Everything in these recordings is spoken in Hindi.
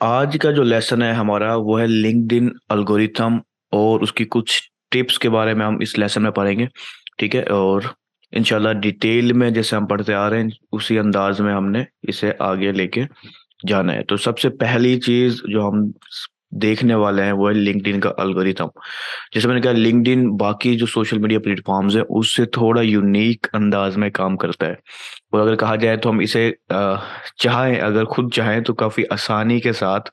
आज का जो लेसन है हमारा वो है लिंक्डइन अल्गोरिथम और उसकी कुछ टिप्स के बारे में हम इस लेसन में पढ़ेंगे। ठीक है। और इंशाल्लाह डिटेल में जैसे हम पढ़ते आ रहे हैं उसी अंदाज में हमने इसे आगे लेके जाना है। तो सबसे पहली चीज जो हम देखने वाले हैं वो है लिंक्डइन का अल्गोरिथम। जैसे मैंने कहा लिंक्डइन बाकी जो सोशल मीडिया प्लेटफॉर्म्स है उससे थोड़ा यूनिक अंदाज में काम करता है। और अगर कहा जाए तो हम इसे चाहें अगर खुद चाहें तो काफ़ी आसानी के साथ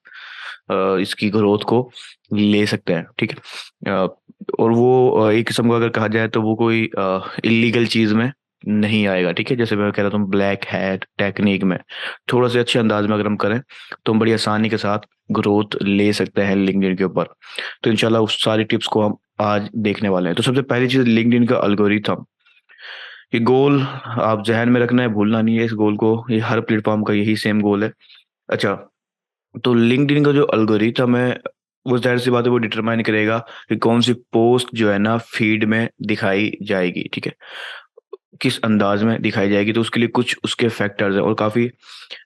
इसकी ग्रोथ को ले सकते हैं। ठीक है। और वो एक किस्म का अगर कहा जाए तो वो कोई इलीगल चीज़ में नहीं आएगा। ठीक है। जैसे मैं कह रहा था ब्लैक हैट टेक्निक में थोड़ा से अच्छे अंदाज में अगर हम करें तो हम बड़ी आसानी के साथ ग्रोथ ले सकते हैं लिंक्डइन के ऊपर। तो इंशाल्लाह उस सारी टिप्स को हम आज देखने वाले हैं। तो सबसे पहली चीज़ लिंक्डइन का अल्गोरिथम। ये गोल आप जहन में रखना है, भूलना नहीं है इस गोल को। ये हर प्लेटफॉर्म का यही सेम गोल है। अच्छा, तो लिंक्डइन का जो एल्गोरिथम है वो जाहिर सी बात है वो डिटरमाइन करेगा कि कौन सी पोस्ट जो है ना फीड में दिखाई जाएगी। ठीक है। किस अंदाज में दिखाई जाएगी तो उसके लिए कुछ उसके फैक्टर्स हैं और काफ़ी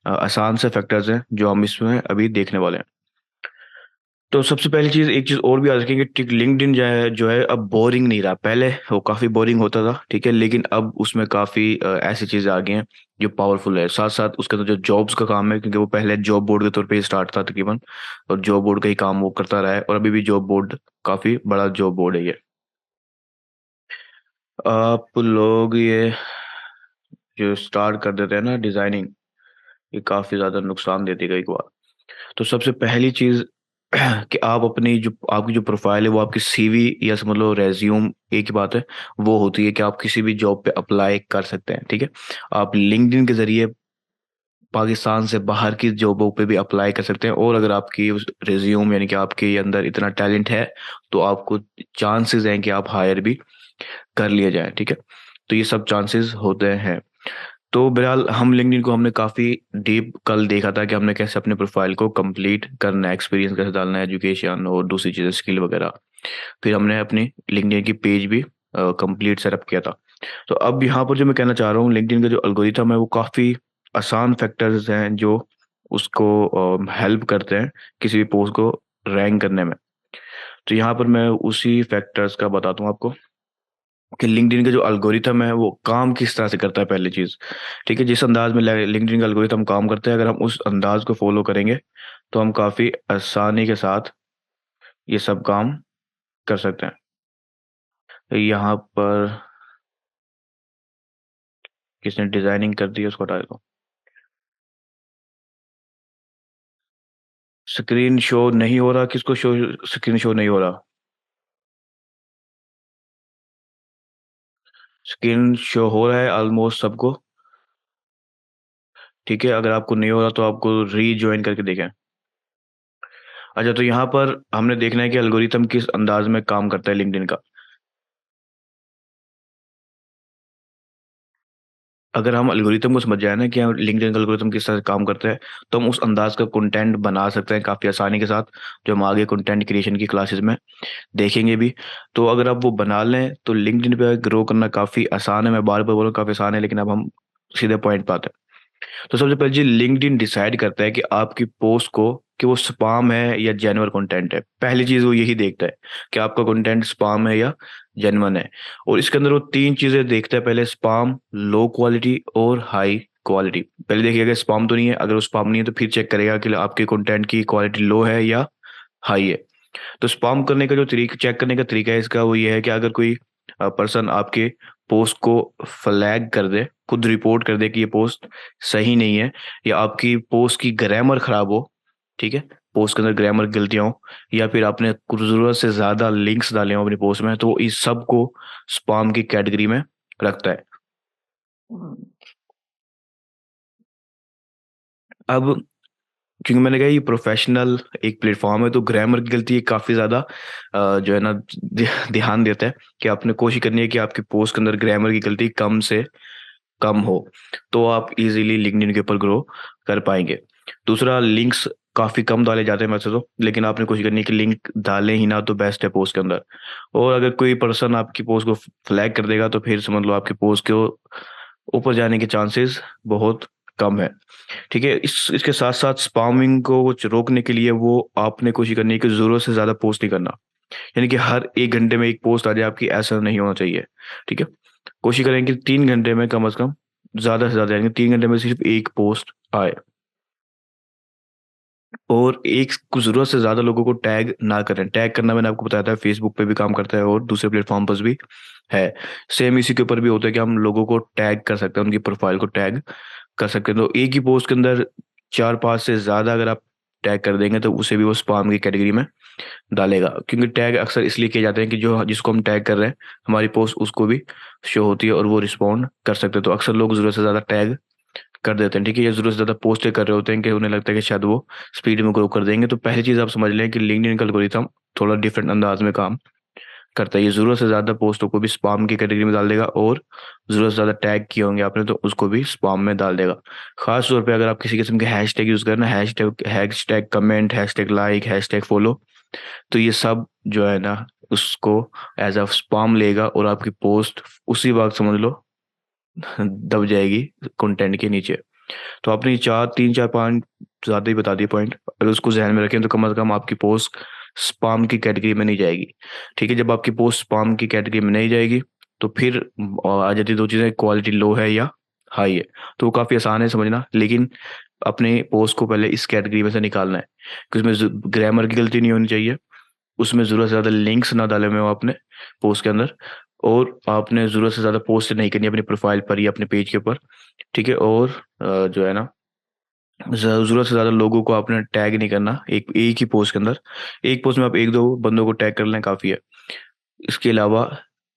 आसान से फैक्टर्स हैं जो हम इसमें अभी देखने वाले हैं। तो सबसे पहली चीज एक चीज और भी याद रखेंगे ठीक लिंक्डइन जो है अब बोरिंग नहीं रहा। पहले वो काफी बोरिंग होता था। ठीक है। लेकिन अब उसमें काफी ऐसी चीजें आ गई हैं जो पावरफुल है। साथ साथ उसके अंदर जो जॉब्स का काम है क्योंकि वो पहले जॉब बोर्ड के तौर पे स्टार्ट था तकरीबन, और जॉब बोर्ड का ही काम वो करता रहा है और अभी भी जॉब बोर्ड काफी बड़ा जॉब बोर्ड है ये। आप लोग ये जो स्टार्ट कर देते हैं ना डिजाइनिंग, ये काफी ज्यादा नुकसान देती है कई बार। तो सबसे पहली चीज कि आप अपनी जो आपकी जो प्रोफाइल है वो आपकी सीवी या समझ लो रेज्यूम एक ही बात है, वो होती है कि आप किसी भी जॉब पे अप्लाई कर सकते हैं। ठीक है। आप लिंक्डइन के जरिए पाकिस्तान से बाहर की जॉबों पे भी अप्लाई कर सकते हैं और अगर आपकी उस रेज्यूम यानी कि आपके अंदर इतना टैलेंट है तो आपको चांसेस हैं कि आप हायर भी कर लिए जाएं। ठीक है। तो ये सब चांसेस होते हैं। तो बहरहाल हम लिंक्डइन को हमने काफ़ी डीप कल देखा था कि हमने कैसे अपने प्रोफाइल को कंप्लीट करना है, एक्सपीरियंस कैसे डालना है, एजुकेशन और दूसरी चीज़ें स्किल वगैरह। फिर हमने अपनी लिंक्डइन की पेज भी कंप्लीट सेटअप किया था। तो अब यहाँ पर जो मैं कहना चाह रहा हूँ लिंक्डइन का जो एल्गोरिथम है वो काफ़ी आसान फैक्टर्स हैं जो उसको हेल्प करते हैं किसी भी पोस्ट को रैंक करने में। तो यहाँ पर मैं उसी फैक्टर्स का बताता हूँ आपको कि लिंक्डइन का जो एल्गोरिथम है वो काम किस तरह से करता है पहली चीज। ठीक है। जिस अंदाज में लिंक्डइन का एल्गोरिथम काम करता है अगर हम उस अंदाज को फॉलो करेंगे तो हम काफी आसानी के साथ ये सब काम कर सकते हैं। तो यहाँ पर किसने डिजाइनिंग कर दी है उसको हटा दो। स्क्रीन शो नहीं हो रहा, किसको शो स्क्रीन शो नहीं हो रहा? स्क्रीन शो हो रहा है ऑलमोस्ट सबको। ठीक है। अगर आपको नहीं हो रहा तो आपको रीज्वाइन करके देखें। अच्छा, तो यहाँ पर हमने देखना है कि एल्गोरिथम किस अंदाज में काम करता है लिंक्डइन का। अगर हम एल्गोरिथम को समझ जाए ना कि हम लिंक्डइन का एल्गोरिथम किस तरह से काम करता है तो हम उस अंदाज का कंटेंट बना सकते हैं काफ़ी आसानी के साथ, जो हम आगे कंटेंट क्रिएशन की क्लासेस में देखेंगे भी। तो अगर आप वो बना लें तो लिंक्डइन पे ग्रो करना काफ़ी आसान है। मैं बार बार बोल रहा हूँ काफ़ी आसान है लेकिन अब हम सीधे पॉइंट पे आते हैं। तो सबसे पहले जी लिंक्डइन डिसाइड करता है कि आपकी पोस्ट को कि वो स्पाम है या जेन्युइन कंटेंट है। पहली चीज वो यही देखता है कि आपका कंटेंट स्पाम है या जेन्युइन है। और इसके अंदर वो तीन चीजें देखता है, पहले स्पाम, लो क्वालिटी और हाई क्वालिटी। पहले देखिएगा अगर स्पाम तो नहीं है, अगर वो स्पाम नहीं है तो फिर चेक करेगा कि आपके कंटेंट की क्वालिटी लो है या हाई है। तो स्पैम करने का जो तरीका चेक करने का तरीका है इसका वो ये है कि अगर कोई पर्सन आपके पोस्ट को फ्लैग कर दे, खुद रिपोर्ट कर दे कि ये पोस्ट सही नहीं है या आपकी पोस्ट की ग्रामर खराब हो। ठीक है। पोस्ट के अंदर ग्रामर गलतियां हो या फिर आपने कुछ जरूरत से ज्यादा लिंक्स डाले हो अपनी पोस्ट में तो वो इस सब को स्पैम की कैटेगरी में रखता है। अब क्योंकि मैंने कहा ये प्रोफेशनल एक प्लेटफॉर्म है तो ग्रामर की गलती काफ़ी ज़्यादा जो है ना ध्यान देता है कि आपने कोशिश करनी है कि आपकी पोस्ट के अंदर ग्रामर की गलती कम से कम हो तो आप इजीली लिंक्डइन के ऊपर ग्रो कर पाएंगे। दूसरा, लिंक्स काफ़ी कम डाले जाते हैं वैसे तो, लेकिन आपने कोशिश करनी है कि लिंक डालें ही ना तो बेस्ट है पोस्ट के अंदर। और अगर कोई पर्सन आपकी पोस्ट को फ्लैग कर देगा तो फिर समझ लो आपकी पोस्ट के ऊपर जाने के चांसेस बहुत कम है। ठीक है, इसके साथ साथ स्पामिंग को कुछ रोकने के लिए वो आपने कोशिश करनी है कि ज़रूरत से ज़्यादा पोस्ट नहीं करना, यानी कि हर 1 घंटे में एक पोस्ट आ जाए आपकी, ऐसा नहीं होना चाहिए। ठीक है, कोशिश करें कि 3 घंटे में कम से कम, ज़्यादा से ज़्यादा, यानी 3 घंटे में सिर्फ एक पोस्ट आए। और एक कुछ ज़रूरत से ज़्यादा लोगों को टैग ना करें। टैग करना मैंने आपको बताया था, फेसबुक पे भी काम करता है और दूसरे प्लेटफॉर्म पर भी है। सेम इसी के ऊपर भी होता है कि हम लोगों को टैग कर सकते हैं, उनकी प्रोफाइल को टैग कर सकते हैं। तो एक ही पोस्ट के अंदर 4-5 से ज़्यादा अगर आप टैग कर देंगे तो उसे भी वो स्पाम की कैटेगरी में डालेगा, क्योंकि टैग अक्सर इसलिए किए जाते हैं कि जो जिसको हम टैग कर रहे हैं हमारी पोस्ट उसको भी शो होती है और वो रिस्पॉन्ड कर सकते हैं। तो अक्सर लोग ज़रूरत से ज़्यादा टैग कर देते हैं। ठीक है, ये ज़रूरत से ज़्यादा पोस्टें कर रहे होते हैं कि उन्हें लगता है कि शायद वो स्पीड में ग्रो कर देंगे। तो पहली चीज़ आप समझ लें कि लिंक्डइन का एल्गोरिथम थोड़ा डिफरेंट अंदाज में काम करता है। ये ज़रूरत से ज़्यादा पोस्टों को भी स्पाम की कैटेगरी में डाल देगा, और ज़रूरत से ज़्यादा टैग किए होंगे आपने तो उसको भी स्पाम में डाल देगा। खास तौर पे अगर आप किसी किस्म के हैशटैग यूज़ करें ना, hashtag hashtag comment, hashtag like, hashtag follow, तो ये सब जो है ना उसको एज अ स्पाम लेगा और आपकी पोस्ट उसी वक्त समझ लो दब जाएगी कंटेंट के नीचे। तो आपने ये 4 3 4 5 ज़्यादा ही बता दिए पॉइंट, अगर उसको ज़हन में रखें तो कम से कम आपकी पोस्ट स्पाम की कैटेगरी में नहीं जाएगी। ठीक है, जब आपकी पोस्ट स्पाम की कैटेगरी में नहीं जाएगी तो फिर आ जाती है 2 चीज़ें, क्वालिटी लो है या हाई है। तो वो काफ़ी आसान है समझना, लेकिन अपने पोस्ट को पहले इस कैटेगरी में से निकालना है कि उसमें ग्रामर की गलती नहीं होनी चाहिए, उसमें ज़रूरत से ज़्यादा लिंक्स ना डाले हुए हो आपने पोस्ट के अंदर, और आपने ज़रूरत से ज़्यादा पोस्ट नहीं करनी अपनी प्रोफाइल पर या अपने पेज के ऊपर। ठीक है, और जो है ना ज़रूरत से ज़्यादा लोगों को आपने टैग नहीं करना एक एक ही पोस्ट के अंदर। एक पोस्ट में आप 1-2 बंदों को टैग कर लें काफ़ी है। इसके अलावा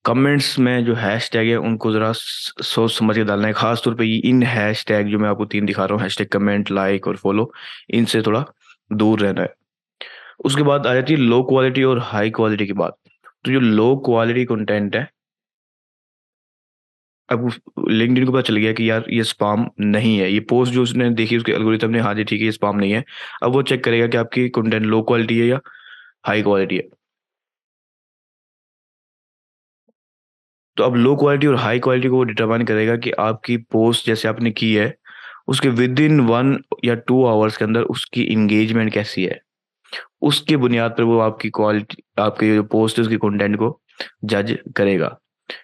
कमेंट्स में जो हैशटैग है उनको ज़रा सोच समझ के डालना है। ख़ास तौर पे ये इन हैशटैग जो मैं आपको 3 दिखा रहा हूँ, हैशटैग कमेंट, लाइक और फॉलो, इनसे थोड़ा दूर रहना है। उसके बाद आ जाती है लो क्वालिटी और हाई क्वालिटी की बात। तो जो लो क्वालिटी कंटेंट है, अब उस लिंक्डइन को पता चल गया कि यार ये स्पाम नहीं है। ये पोस्ट जो उसने देखी उसके एल्गोरिथम ने, हाँ जी ठीक है ये स्पाम नहीं है। अब वो चेक करेगा कि आपकी कंटेंट लो क्वालिटी है या हाई क्वालिटी है। तो अब लो क्वालिटी और हाई क्वालिटी को वो डिटरमाइन करेगा कि आपकी पोस्ट जैसे आपने की है, उसके विदिन 1 या 2 आवर्स के अंदर उसकी एंगेजमेंट कैसी है। उसकी बुनियाद पर वो आपकी क्वालिटी, आपकी जो पोस्ट है उसकी कंटेंट को जज करेगा।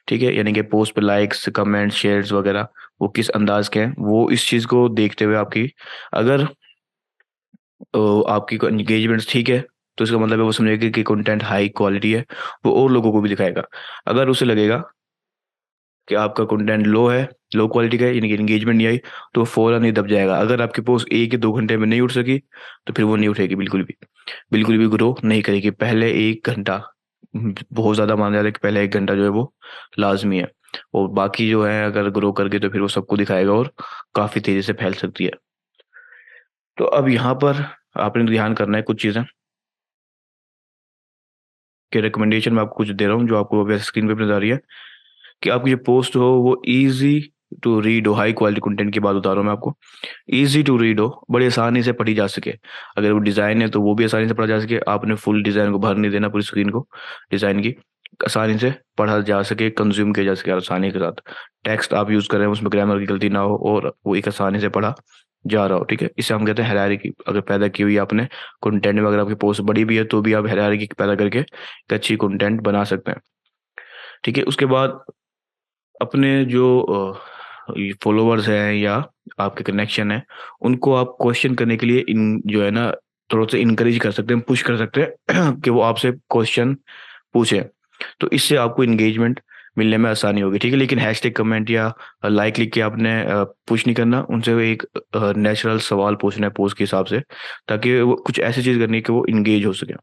ठीक है, यानी कि पोस्ट पे लाइक्स, कमेंट्स, शेयर्स वगैरह वो किस अंदाज के हैं, वो इस चीज़ को देखते हुए आपकी, अगर आपकी एंगेजमेंट ठीक है तो इसका मतलब है वो समझेगा कि कंटेंट हाई क्वालिटी है, वो और लोगों को भी दिखाएगा। अगर उसे लगेगा कि आपका कंटेंट लो है, लो क्वालिटी का है, यानी कि एंगेजमेंट नहीं आई, तो फ़ौरन ही दब जाएगा। अगर आपकी पोस्ट 1 या 2 घंटे में नहीं उठ सकी तो फिर वो नहीं उठेगी बिल्कुल भी ग्रो नहीं करेगी। पहले 1 घंटा बहुत ज़्यादा माना जाता है कि पहले 1 घंटा जो है वो लाज़मी है, और बाकी जो है अगर ग्रो कर गई तो फिर वो सबको दिखाएगा और काफ़ी तेज़ी से फैल सकती है। तो अब यहाँ पर आपने ध्यान करना है कुछ चीज़ें कि रिकमेंडेशन मैं आपको कुछ दे रहा हूँ जो आपको वैसे स्क्रीन पे नज़र आ रही है, कि आपकी जो पोस्ट हो वो ईज़ी टू रीड हो। हाई क्वालिटी कंटेंट की बात बता रहा हूँ मैं आपको। ईज़ी टू रीड हो, बड़ी आसानी से पढ़ी जा सके। अगर वो डिज़ाइन है तो वो भी आसानी से पढ़ा जा सके, आपने फुल डिज़ाइन को भर नहीं देना पूरी स्क्रीन को, डिज़ाइन की आसानी से पढ़ा जा सके, कंज़्यूम किया जा सके आसानी के साथ। टेक्स्ट आप यूज़ कर रहे हैं उसमें ग्रामर की गलती ना हो और वो एक आसानी से पढ़ा जा रहा हो। ठीक है, इसे हम कहते हैं हायरार्की अगर पैदा की हुई है आपने कंटेंट में। अगर आपकी पोस्ट बड़ी भी है तो भी आप हायरार्की पैदा करके एक अच्छी कंटेंट बना सकते हैं। ठीक है, उसके बाद अपने जो ये फॉलोवर्स हैं या आपके कनेक्शन हैं, उनको आप क्वेश्चन करने के लिए इन जो है ना थोड़ा-सा इनकरेज कर सकते हैं, पुश कर सकते हैं कि वो आपसे क्वेश्चन पूछें। तो इससे आपको एंगेजमेंट मिलने में आसानी होगी। ठीक है, लेकिन हैशटैग कमेंट या लाइक लिख के आपने पुश नहीं करना, उनसे वो एक नेचुरल सवाल पूछना है पोस्ट के हिसाब से, ताकि वो कुछ ऐसी चीज़ करनी है कि वो एंगेज हो सकें।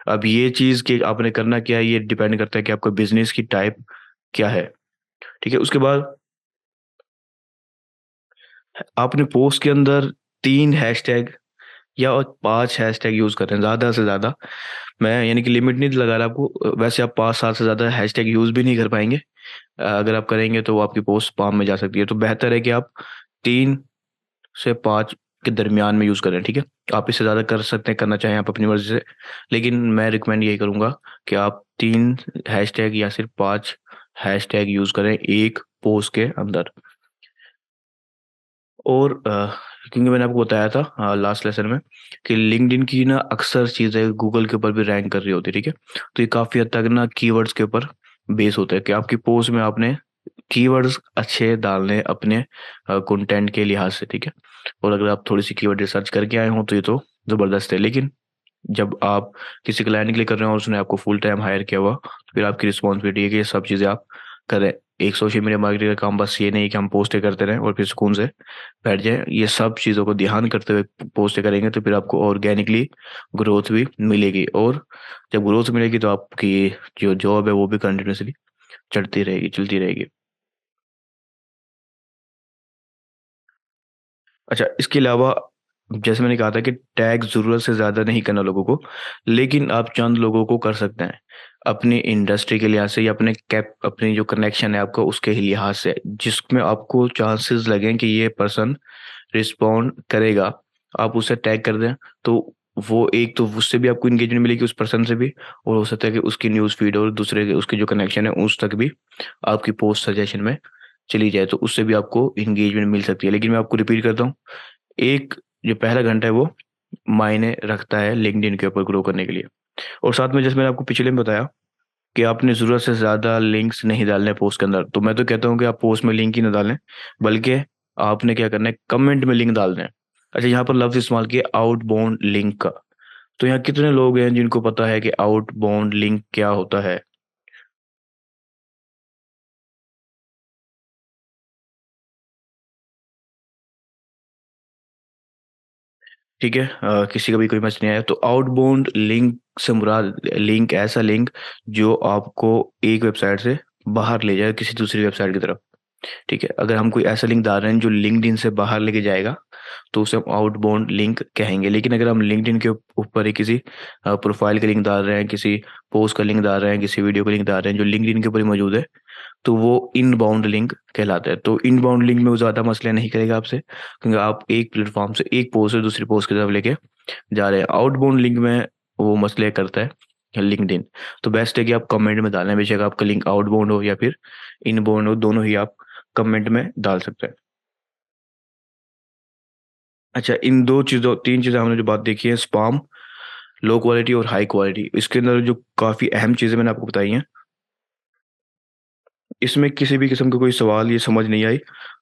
अब ये चीज़ कि आपने करना क्या है, ये डिपेंड करता है कि आपका बिज़नेस की टाइप क्या है। ठीक है, उसके बाद आपने पोस्ट के अंदर 3 हैशटैग या और 5 हैशटैग यूज़ कर रहे हैं ज़्यादा से ज़्यादा। मैं यानी कि लिमिट नहीं लगा रहा आपको, वैसे आप 5-7 से ज़्यादा हैशटैग यूज़ भी नहीं कर पाएँगे। अगर आप करेंगे तो वो आपकी पोस्ट स्पैम में जा सकती है। तो बेहतर है कि आप 3 से 5 के दरमियान में यूज़ करें, ठीक है? आप इससे ज़्यादा कर सकते हैं, करना चाहें आप अपनी मर्ज़ी से। लेकिन मैं रिकमेंड यही करूँगा कि आप 3 हैशटैग या सिर्फ़ 5 हैशटैग यूज़ करें एक पोस्ट के अंदर। और क्योंकि मैंने आपको बताया था लास्ट लेसन में कि लिंक्डइन की ना अक्सर चीज़ें गूगल के ऊपर भी रैंक कर रही होती है, ठीक है। तो ये काफ़ी हद तक ना कीवर्ड्स के ऊपर बेस होता है कि आपकी पोस्ट में आपने कीवर्ड्स अच्छे डालने हैं अपने कंटेंट के लिहाज से, ठीक है। और अगर आप थोड़ी सी कीवर्ड रिसर्च करके आए हो तो ये तो ज़बरदस्त है। लेकिन जब आप किसी क्लाइंट के लिए कर रहे हो और उसने आपको फुल टाइम हायर किया हुआ, तो फिर आपकी रिस्पॉन्सिबिलिटी है कि ये सब चीज़ें आप करें। एक सोशल मीडिया मार्केटिंग का काम बस ये नहीं कि हम पोस्टें करते रहें और फिर सुकून से बैठ जाएं। ये सब चीज़ों को ध्यान करते हुए पोस्टें करेंगे तो फिर आपको ऑर्गेनिकली ग्रोथ भी मिलेगी। और जब ग्रोथ मिलेगी तो आपकी जो जॉब है वो भी कंटिन्यूसली चढ़ती रहेगी, चलती रहेगी। अच्छा, इसके अलावा जैसे मैंने कहा था कि टैग ज़रूरत से ज़्यादा नहीं करना लोगों को, लेकिन आप चंद लोगों को कर सकते हैं। अपनी इंडस्ट्री के लिहाज से या अपनी जो कनेक्शन है आपका उसके ही लिहाज से, जिसमें आपको चांसेस लगें कि ये पर्सन रिस्पॉन्ड करेगा, आप उसे टैग कर दें। तो वो एक तो उससे भी आपको एंगेजमेंट मिलेगी उस पर्सन से भी, और हो सकता है कि उसकी न्यूज़ फीड और दूसरे के उसके जो कनेक्शन है उस तक भी आपकी पोस्ट सजेशन में चली जाए, तो उससे भी आपको एंगेजमेंट मिल सकती है। लेकिन मैं आपको रिपीट करता हूँ, एक जो पहला घंटा है वो मायने रखता है लिंक्डइन के ऊपर ग्रो करने के लिए। और साथ में जैसे मैंने आपको पिछले में बताया कि आपने ज़रूरत से ज़्यादा लिंक्स नहीं डालने पोस्ट के अंदर, तो मैं तो कहता हूँ कि आप पोस्ट में लिंक ही ना डालें, बल्कि आपने क्या करना है, कमेंट में लिंक डाल दें। अच्छा, यहाँ पर लफ्ज़ इस्तेमाल किया आउटबाउंड लिंक का। तो यहाँ कितने लोग हैं जिनको पता है कि आउटबाउंड लिंक क्या होता है? ठीक है, किसी का भी कोई मैसेज नहीं आया तो आउटबाउंड लिंक से मुराद लिंक ऐसा लिंक जो आपको एक वेबसाइट से बाहर ले जाए किसी दूसरी वेबसाइट की तरफ। ठीक है, अगर हम कोई ऐसा लिंक डाल रहे हैं जो लिंक्डइन से बाहर लेके जाएगा तो उसे हम आउटबाउंड लिंक कहेंगे। लेकिन अगर हम लिंक्डइन के ऊपर ही किसी प्रोफाइल का लिंक डाल रहे हैं, किसी पोस्ट का लिंक डाल रहे हैं, किसी वीडियो का लिंक डाल रहे हैं जो लिंक्डइन के ऊपर ही मौजूद है, तो वो इनबाउंड लिंक कहलाता है। तो इनबाउंड लिंक में वो ज़्यादा मसले नहीं करेगा आपसे, क्योंकि आप एक प्लेटफॉर्म से एक पोस्ट से दूसरी पोस्ट की तरफ लेके जा रहे हैं। आउटबाउंड लिंक में वो मसले करता है लिंक्डइन। तो बेस्ट है कि आप कमेंट में डालें, बेशक आपका लिंक आउटबाउंड हो या फिर इनबाउंड हो, दोनों ही आप कमेंट में डाल सकते हैं। अच्छा, इन 2 चीज़ों 3 चीज़ें हमने जो बात देखी है, स्पाम, लो क्वालिटी और हाई क्वालिटी, इसके अंदर जो काफ़ी अहम चीज़ें मैंने आपको बताई हैं, इसमें किसी भी किस्म का कोई सवाल ये समझ नहीं आई,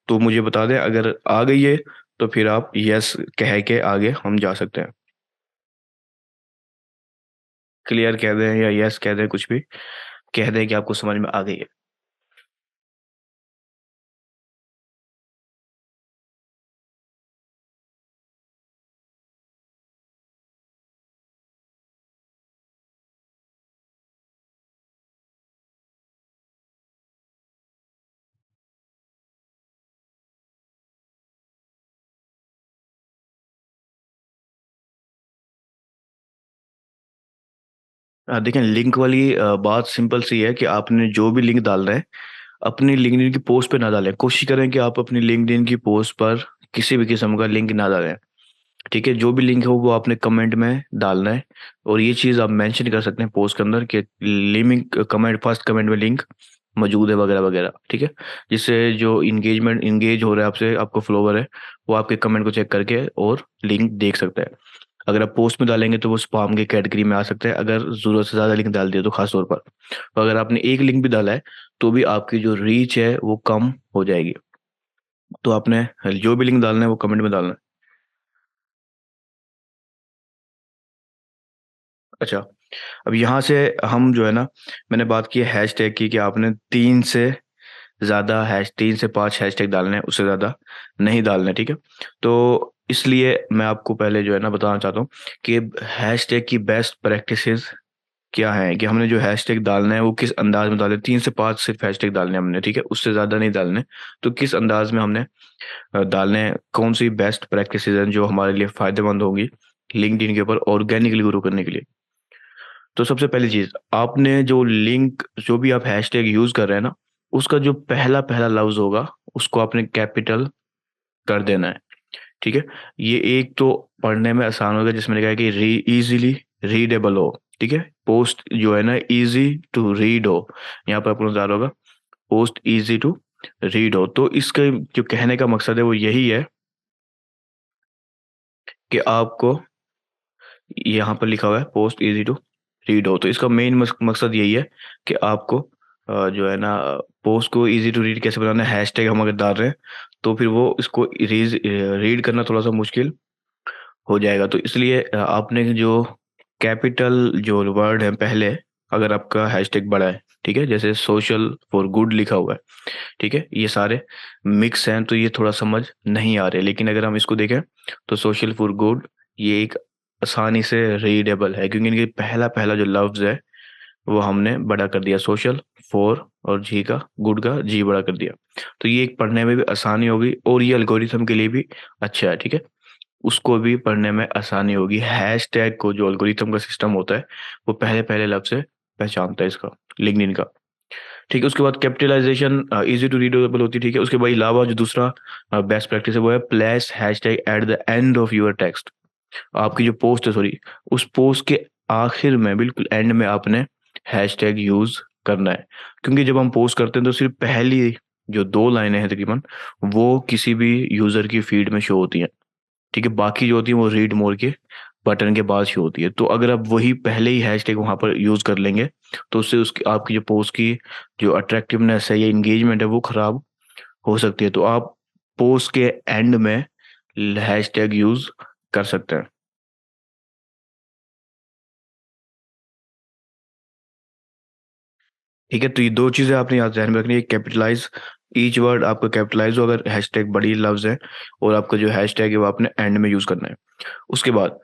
तो मुझे बता दें। अगर आ गई है, तो फिर आप येस कह के आगे हम जा सकते हैं। क्लियर कह दें या येस कह दें, कुछ भी कह दें कि आपको समझ में आ गई है। देखिए, लिंक वाली बात सिंपल सी है कि आपने जो भी लिंक डालना है, अपनी लिंक्डइन की पोस्ट पे ना डालें। कोशिश करें कि आप अपनी लिंक्डइन की पोस्ट पर किसी भी किस्म का लिंक ना डालें। ठीक है, जो भी लिंक हो वो आपने कमेंट में डालना है। और ये चीज़ आप मेंशन कर सकते हैं पोस्ट के अंदर कि लिंक कमेंट फर्स्ट कमेंट में लिंक मौजूद है वगैरह वगैरह, ठीक है। जिससे जो इंगेज हो रहा है आपसे, आपको फॉलोवर है, वो आपके कमेंट को चेक करके और लिंक देख सकता है। अगर आप पोस्ट में डालेंगे तो वो स्पाम की कैटेगरी में आ सकता है, अगर ज़रूरत से ज़्यादा लिंक डाल दिया तो खास तौर पर। तो अगर आपने एक लिंक भी डाला है तो भी आपकी जो रीच है वो कम हो जाएगी। तो आपने जो भी लिंक डालना है वो कमेंट में डालना है। अच्छा, अब यहाँ से हम जो है ना, मैंने बात की है हैशटैग की कि आपने 3 से 5 हैशटैग डालने हैं, उससे ज़्यादा नहीं डालने, ठीक है। तो इसलिए मैं आपको पहले जो है ना बताना चाहता हूँ कि हैशटैग की बेस्ट प्रैक्टिसेस क्या है, कि हमने जो हैशटैग डालना है वो किस अंदाज में डालें। 3 से 5 सिर्फ हैशटैग डालने हैं हमने, ठीक है, उससे ज़्यादा नहीं डालने। तो किस अंदाज में हमने डालने हैं, कौन सी बेस्ट प्रैक्टिसेस हैं जो हमारे लिए फ़ायदेमंद होंगी लिंक्डइन के ऊपर ऑर्गेनिकली ग्रो करने के लिए। तो सबसे पहली चीज़, आपने जो भी आप हैशटैग यूज़ कर रहे हैं ना, उसका जो पहला लफ्ज़ होगा, उसको आपने कैपिटल कर देना है, ठीक है? ये एक तो पढ़ने में आसान होगा, जिसमें लिखा है कि ईज़िली रीडेबल हो, ठीक है? पोस्ट जो है ना ईज़ी टू रीड हो, यहाँ पर आपको नज़र आ रहा होगा, पोस्ट ईज़ी टू रीड हो। तो इसका जो कहने का मकसद है वो यही है कि आपको यहाँ पर लिखा हुआ है पोस्ट इजी टू रीड हो, तो इसका मेन मकसद यही है कि आपको जो है ना पोस्ट को इजी टू रीड कैसे बनाना है। हैशटैग हम अगर डाल रहे हैं तो फिर वो इसको रीड करना थोड़ा सा मुश्किल हो जाएगा। तो इसलिए आपने जो कैपिटल जो वर्ड है पहले, अगर आपका हैशटैग बड़ा है, ठीक है, जैसे सोशल फॉर गुड लिखा हुआ है, ठीक है, ये सारे मिक्स हैं तो ये थोड़ा समझ नहीं आ रहे। लेकिन अगर हम इसको देखें तो सोशल फॉर गुड ये एक आसानी से रीडेबल है, क्योंकि इनके पहला पहला जो लफ्ज है वो हमने बड़ा कर दिया, सोशल फोर और जी का गुड का जी बड़ा कर दिया। तो ये एक पढ़ने में भी आसानी होगी और ये एल्गोरिथम के लिए भी अच्छा है, ठीक है, उसको भी पढ़ने में आसानी होगी। हैशटैग को जो एल्गोरिथम का सिस्टम होता है वो पहले पहले लफ्ज से पहचानता है इसका, लिंक्डइन का, ठीक है। उसके बाद कैपिटलाइजेशन इजी टू रीडेबल होती है, ठीक है। उसके बाद अलावा जो दूसरा बेस्ट प्रैक्टिस है वो है place hashtag at the end of your text. आपकी जो पोस्ट है, सॉरी, उस पोस्ट के आखिर में, बिल्कुल एंड में आपने हैशटैग यूज करना है, क्योंकि जब हम पोस्ट करते हैं तो सिर्फ पहली जो 2 लाइनें हैं तकरीबन वो किसी भी यूजर की फीड में शो होती हैं, ठीक है। बाकी जो होती है वो रीड मोर के बटन के बाद शो होती है। तो अगर आप वही पहले ही हैशटैग वहां पर यूज कर लेंगे तो उससे उसकी आपकी जो पोस्ट की जो अट्रैक्टिवनेस है या इंगेजमेंट है वो खराब हो सकती है। तो आप पोस्ट के एंड में हैशटैग यूज कर सकते हैं, ठीक है। तो ये 2 चीजें आपने याद ध्यान में रखनी है, कैपिटलाइज, ईच वर्ड आपका कैपिटलाइज हो अगर हैशटैग बड़ी लफ्ज है, और आपका जो हैशटैग है वो आपने एंड में यूज करना है। उसके बाद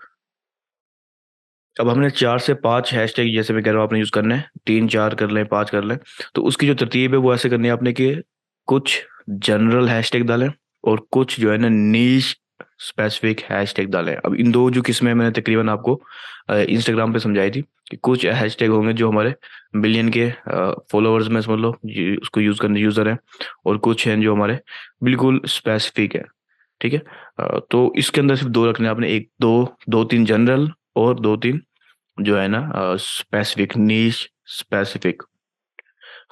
अब हमने 4 से 5 हैशटैग, जैसे मैं कह रहा हूँ, आपने यूज करना है, 3 4 कर लें, 5 कर लें। तो उसकी जो तरतीब है वो ऐसे करनी है आपने कि कुछ जनरल हैशटैग डालें और कुछ जो है ना नीश स्पेसिफिक हैशटैग डालें। अब इन 2 जो किस्में मैंने तकरीबन आपको इंस्टाग्राम पे समझाई थी कि कुछ हैशटैग होंगे जो हमारे मिलियन के फॉलोअर्स में समझ लो उसको यूज करने यूजर हैं, और कुछ हैं जो हमारे बिल्कुल स्पेसिफिक है, ठीक है। तो इसके अंदर सिर्फ 2 रखने हैं आपने, एक दो, 2 3 जनरल और 2 3 जो है ना स्पेसिफिक, नीश स्पेसिफिक।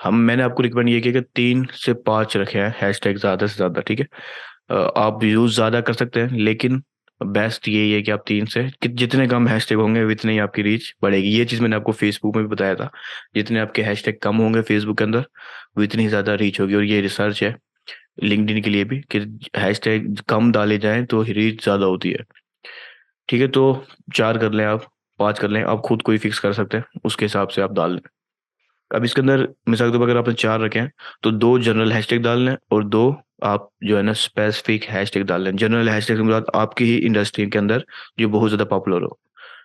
हम मैंने आपको रिकमेंड ये किया कि 3 से 5 रखे हैं हैशटैग ज़्यादा से ज़्यादा, ठीक है। आप यूज़ ज़्यादा कर सकते हैं लेकिन बेस्ट यही है कि आप 3 से कि जितने कम हैशटैग होंगे उतनी ही आपकी रीच बढ़ेगी। ये चीज़ मैंने आपको फेसबुक में भी बताया था, जितने आपके हैशटैग कम होंगे फेसबुक के अंदर उतनी ही ज़्यादा रीच होगी। और ये रिसर्च है लिंक्डइन के लिए भी कि हैशटैग कम डाले जाएं तो रीच ज़्यादा होती है, ठीक है। तो 4 कर लें आप, 5 कर लें, आप खुद कोई फिक्स कर सकते हैं, उसके हिसाब से आप डाल लें। अब इसके अंदर मिसाल के तौर पर अगर आपने 4 रखे हैं तो 2 जनरल हैशटैग डाल लें और 2 आप जो है ना स्पेसिफिक हैशटैग डाल लें। जनरल हैशटैग के बाद आपकी ही इंडस्ट्री के अंदर जो बहुत ज़्यादा पॉपुलर हो,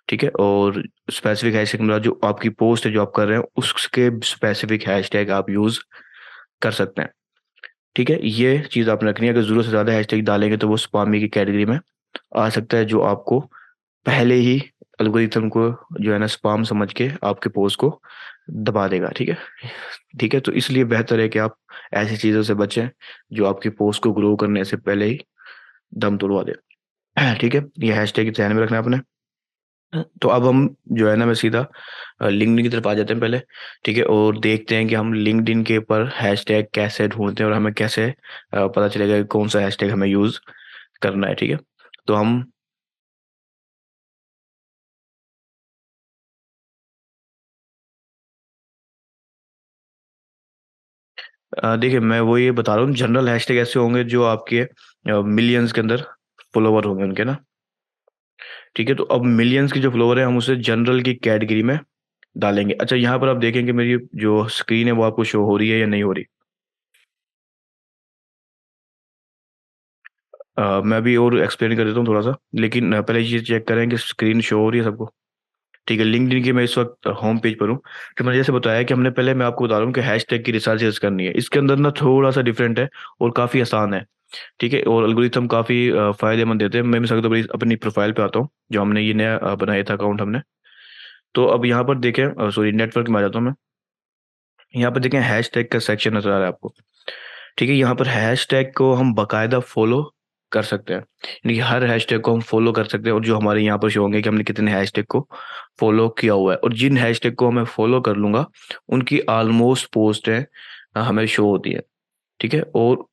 ठीक है, और स्पेसिफिक हैशटैग के बाद जो आपकी पोस्ट है जो आप कर रहे हैं उसके स्पेसिफिक हैशटैग आप यूज़ कर सकते हैं, ठीक है। ये चीज़ आपने रखनी है, अगर ज़रूरत से ज़्यादा हैशटैग डालेंगे तो वो स्पामी की कैटेगरी में आ सकता है, जो आपको पहले ही एल्गोरिथम को जो है ना स्पाम समझ के आपके पोस्ट को दबा देगा, ठीक है। ठीक है, तो इसलिए बेहतर है कि आप ऐसी चीज़ों से बचें जो आपकी पोस्ट को ग्रो करने से पहले ही दम तोड़वा दे। ठीक है, ये हैशटैग ध्यान में रखना है आपने। तो अब हम जो है ना मैं सीधा लिंक्डइन की तरफ आ जाते हैं पहले, ठीक है, और देखते हैं कि हम लिंक्डइन के ऊपर हैशटैग कैसे ढूंढते हैं और हमें कैसे पता चलेगा कि कौन सा हैशटैग हमें यूज़ करना है, ठीक है। तो हम देखिए मैं वो ये बता रहा हूँ, जनरल हैशटैग ऐसे होंगे जो आपके मिलियंस के अंदर फॉलोवर होंगे उनके ना, ठीक है। तो अब मिलियंस की जो फॉलोवर है हम उसे जनरल की कैटेगरी में डालेंगे। अच्छा, यहाँ पर आप देखेंगे मेरी जो स्क्रीन है वो आपको शो हो रही है या नहीं हो रही? मैं अभी और एक्सप्लेन कर देता हूँ थोड़ा सा, लेकिन पहले ये चेक करें कि स्क्रीन शो हो रही है सबको, ठीक है। लिंक्डइन की मैं इस वक्त होम पेज पर हूँ। तो मैंने जैसे बताया कि हमने पहले, मैं आपको बता रहा हूँ कि हैशटैग की रिसर्च करनी है, इसके अंदर ना थोड़ा सा डिफरेंट है और काफ़ी आसान है, ठीक है, और एल्गोरिथम काफ़ी फायदेमंद देते हैं। मैं मिसाल के तौर पर अपनी प्रोफाइल पे आता हूँ, जो हमने ये नया बनाया था अकाउंट हमने। तो अब यहाँ पर देखें, सॉरी नेटवर्क में आ जाता हूँ मैं। यहाँ पर देखें हैशटैग का सेक्शन नजर आ रहा है आपको, ठीक है। यहाँ पर हैशटैग को हम बाकायदा फॉलो कर सकते हैं, यानी कि हर हैशटैग को हम फॉलो कर सकते हैं, और जो हमारे यहाँ पर शो होंगे कि हमने कितने हैशटैग को फॉलो किया हुआ है, और जिन हैशटैग को मैं फॉलो कर लूंगा उनकी ऑलमोस्ट पोस्ट है हमें शो होती है, ठीक है। और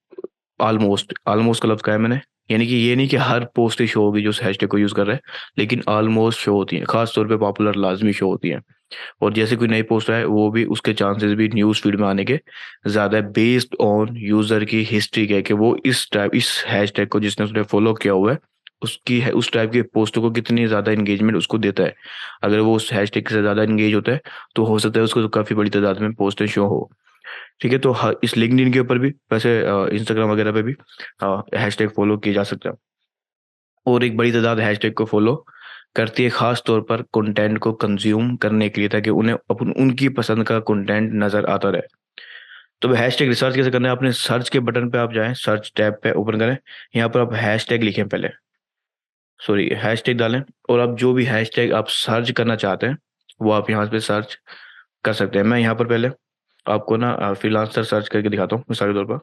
ऑलमोस्ट, ऑलमोस्ट का लफ्ज़ कहा है मैंने, यानी कि ये नहीं कि हर पोस्ट ही शो होगी जो उस हैशटैग को यूज़ कर रहा है, लेकिन ऑलमोस्ट शो होती हैं, खास तौर पे पॉपुलर लाजमी शो होती हैं। और जैसे कोई नई पोस्ट आए वो भी, उसके चांसेस भी न्यूज़ फीड में आने के ज़्यादा है, बेस्ड ऑन यूज़र की हिस्ट्री के, कि वो इस हैशटैग को जिसने उसने फॉलो किया हुआ है, उसकी है उस टाइप की पोस्टों को कितनी ज़्यादा इंगेजमेंट उसको देता है। अगर वो उस हैशटैग से ज़्यादा इंगेज होता है तो हो सकता है उसको तो काफ़ी बड़ी तादाद में पोस्टें शो हो। ठीक है, तो इस लिंक्डइन के ऊपर भी वैसे इंस्टाग्राम वगैरह पे भी हैशटैग फॉलो किए जा सकते हैं। और एक बड़ी तादाद हैशटैग को फॉलो करती है, खास तौर पर कंटेंट को कंज्यूम करने के लिए, ताकि उन्हें अपन उनकी पसंद का कंटेंट नज़र आता रहे। तो हैशटैग रिसर्च कैसे करना है, आपने सर्च के बटन पे आप जाएं, सर्च टैब पे ओपन करें, यहाँ पर आप हैशटैग लिखें, पहले सॉरी हैशटैग डालें, और आप जो भी हैशटैग आप सर्च करना चाहते हैं वो आप यहाँ पे सर्च कर सकते हैं। मैं यहाँ पर पहले आपको ना फ्रीलांसर सर्च करके दिखाता हूँ मिसाल के तौर पर।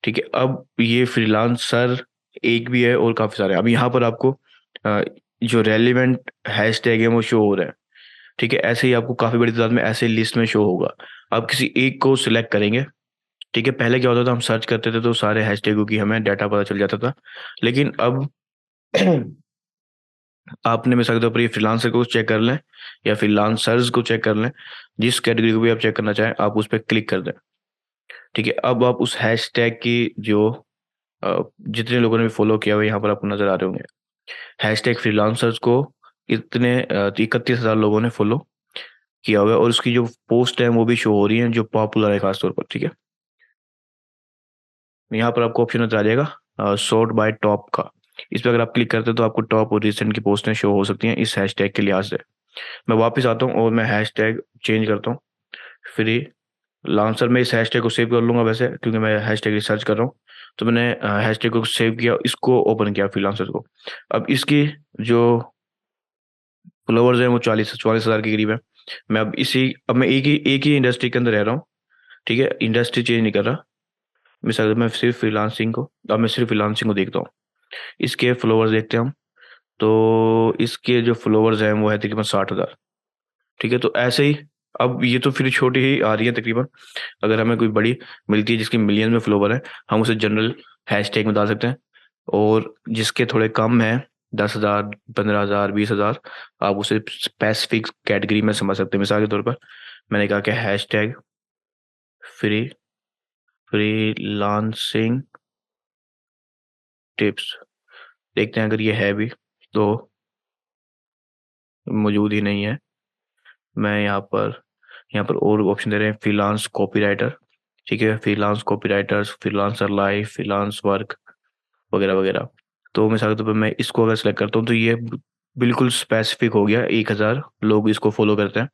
ठीक है, अब ये फ्रीलांसर एक भी है और काफ़ी सारे हैं। अब यहाँ पर आपको अ, जो रेलिवेंट हैशटैग है वो शो हो रहा है। ठीक है, ऐसे ही आपको काफ़ी बड़ी तादाद में ऐसे लिस्ट में शो होगा। आप किसी एक को सिलेक्ट करेंगे। ठीक है, पहले क्या होता था, हम सर्च करते थे तो सारे हैशटैगों की हमें डाटा पता चल जाता था, लेकिन अब आपने मिसाल के तौर पर ये फ्रीलांसर को चेक कर लें या फ्रीलांसर्स को चेक कर लें, जिस कैटेगरी को भी आप चेक करना चाहें आप उस पर क्लिक कर दें। ठीक है, अब आप उस हैशटैग की जो जितने लोगों ने भी फॉलो किया हुआ है यहाँ पर आपको नजर आ रहे होंगे, हैशटैग फ्रीलांसर्स को इतने 31,000 लोगों ने फॉलो किया हुआ है, और उसकी जो पोस्ट है वो भी शो हो रही है जो पॉपुलर है खास तौर पर। ठीक है, यहाँ पर आपको ऑप्शन नजर आ जाएगा सॉर्ट बाय टॉप का। इस पर अगर आप क्लिक करते हैं तो आपको टॉप और रिसेंट की पोस्टें शो हो सकती हैं इस हैशटैग के लिहाज से। मैं वापस आता हूँ और मैं हैशटैग चेंज करता हूँ, फ्री लांसर में इस हैशटैग को सेव कर लूंगा वैसे, क्योंकि मैं हैशटैग रिसर्च कर रहा हूँ। तो मैंने हैशटैग को सेव किया, इसको ओपन किया फ्रीलांसर को। अब इसकी जो फॉलोवर्स हैं वो 40,000 के करीब है। मैं अब मैं एक ही इंडस्ट्री के अंदर रह रहा हूँ। ठीक है, इंडस्ट्री चेंज नहीं कर रहा। मिसाल मैं सिर्फ फ्रीलांसिंग को अब मैं सिर्फ फ्रीलांसिंग को देखता हूँ। इसके फॉलोवर्स देखते हैं हम, तो इसके जो फॉलोवर्स हैं वो है तकरीबन 60,000। ठीक है, तो ऐसे ही अब ये तो फिर छोटी ही आ रही है तकरीबन। अगर हमें कोई बड़ी मिलती है जिसकी मिलियन में फॉलोवर है, हम उसे जनरल हैशटैग में डाल सकते हैं। और जिसके थोड़े कम हैं, 10,000, 15,000, 20,000, आप उसे स्पेसिफिक कैटेगरी में समझ सकते हैं। मिसाल के तौर पर मैंने कहा कि हैशटैग फ्री फ्रीलांसिंग टिप्स, देखते हैं अगर ये है भी तो। मौजूद ही नहीं है। मैं यहाँ पर और ऑप्शन दे रहे हैं, फ्रीलांस कॉपीराइटर। ठीक है, freelance copywriters, freelancer life, freelance work वगैरह वगैरह। तो मिसाल के तौर पर मैं इसको अगर सेलेक्ट करता हूँ तो ये बिल्कुल स्पेसिफिक हो गया, 1,000 लोग इसको फॉलो करते हैं।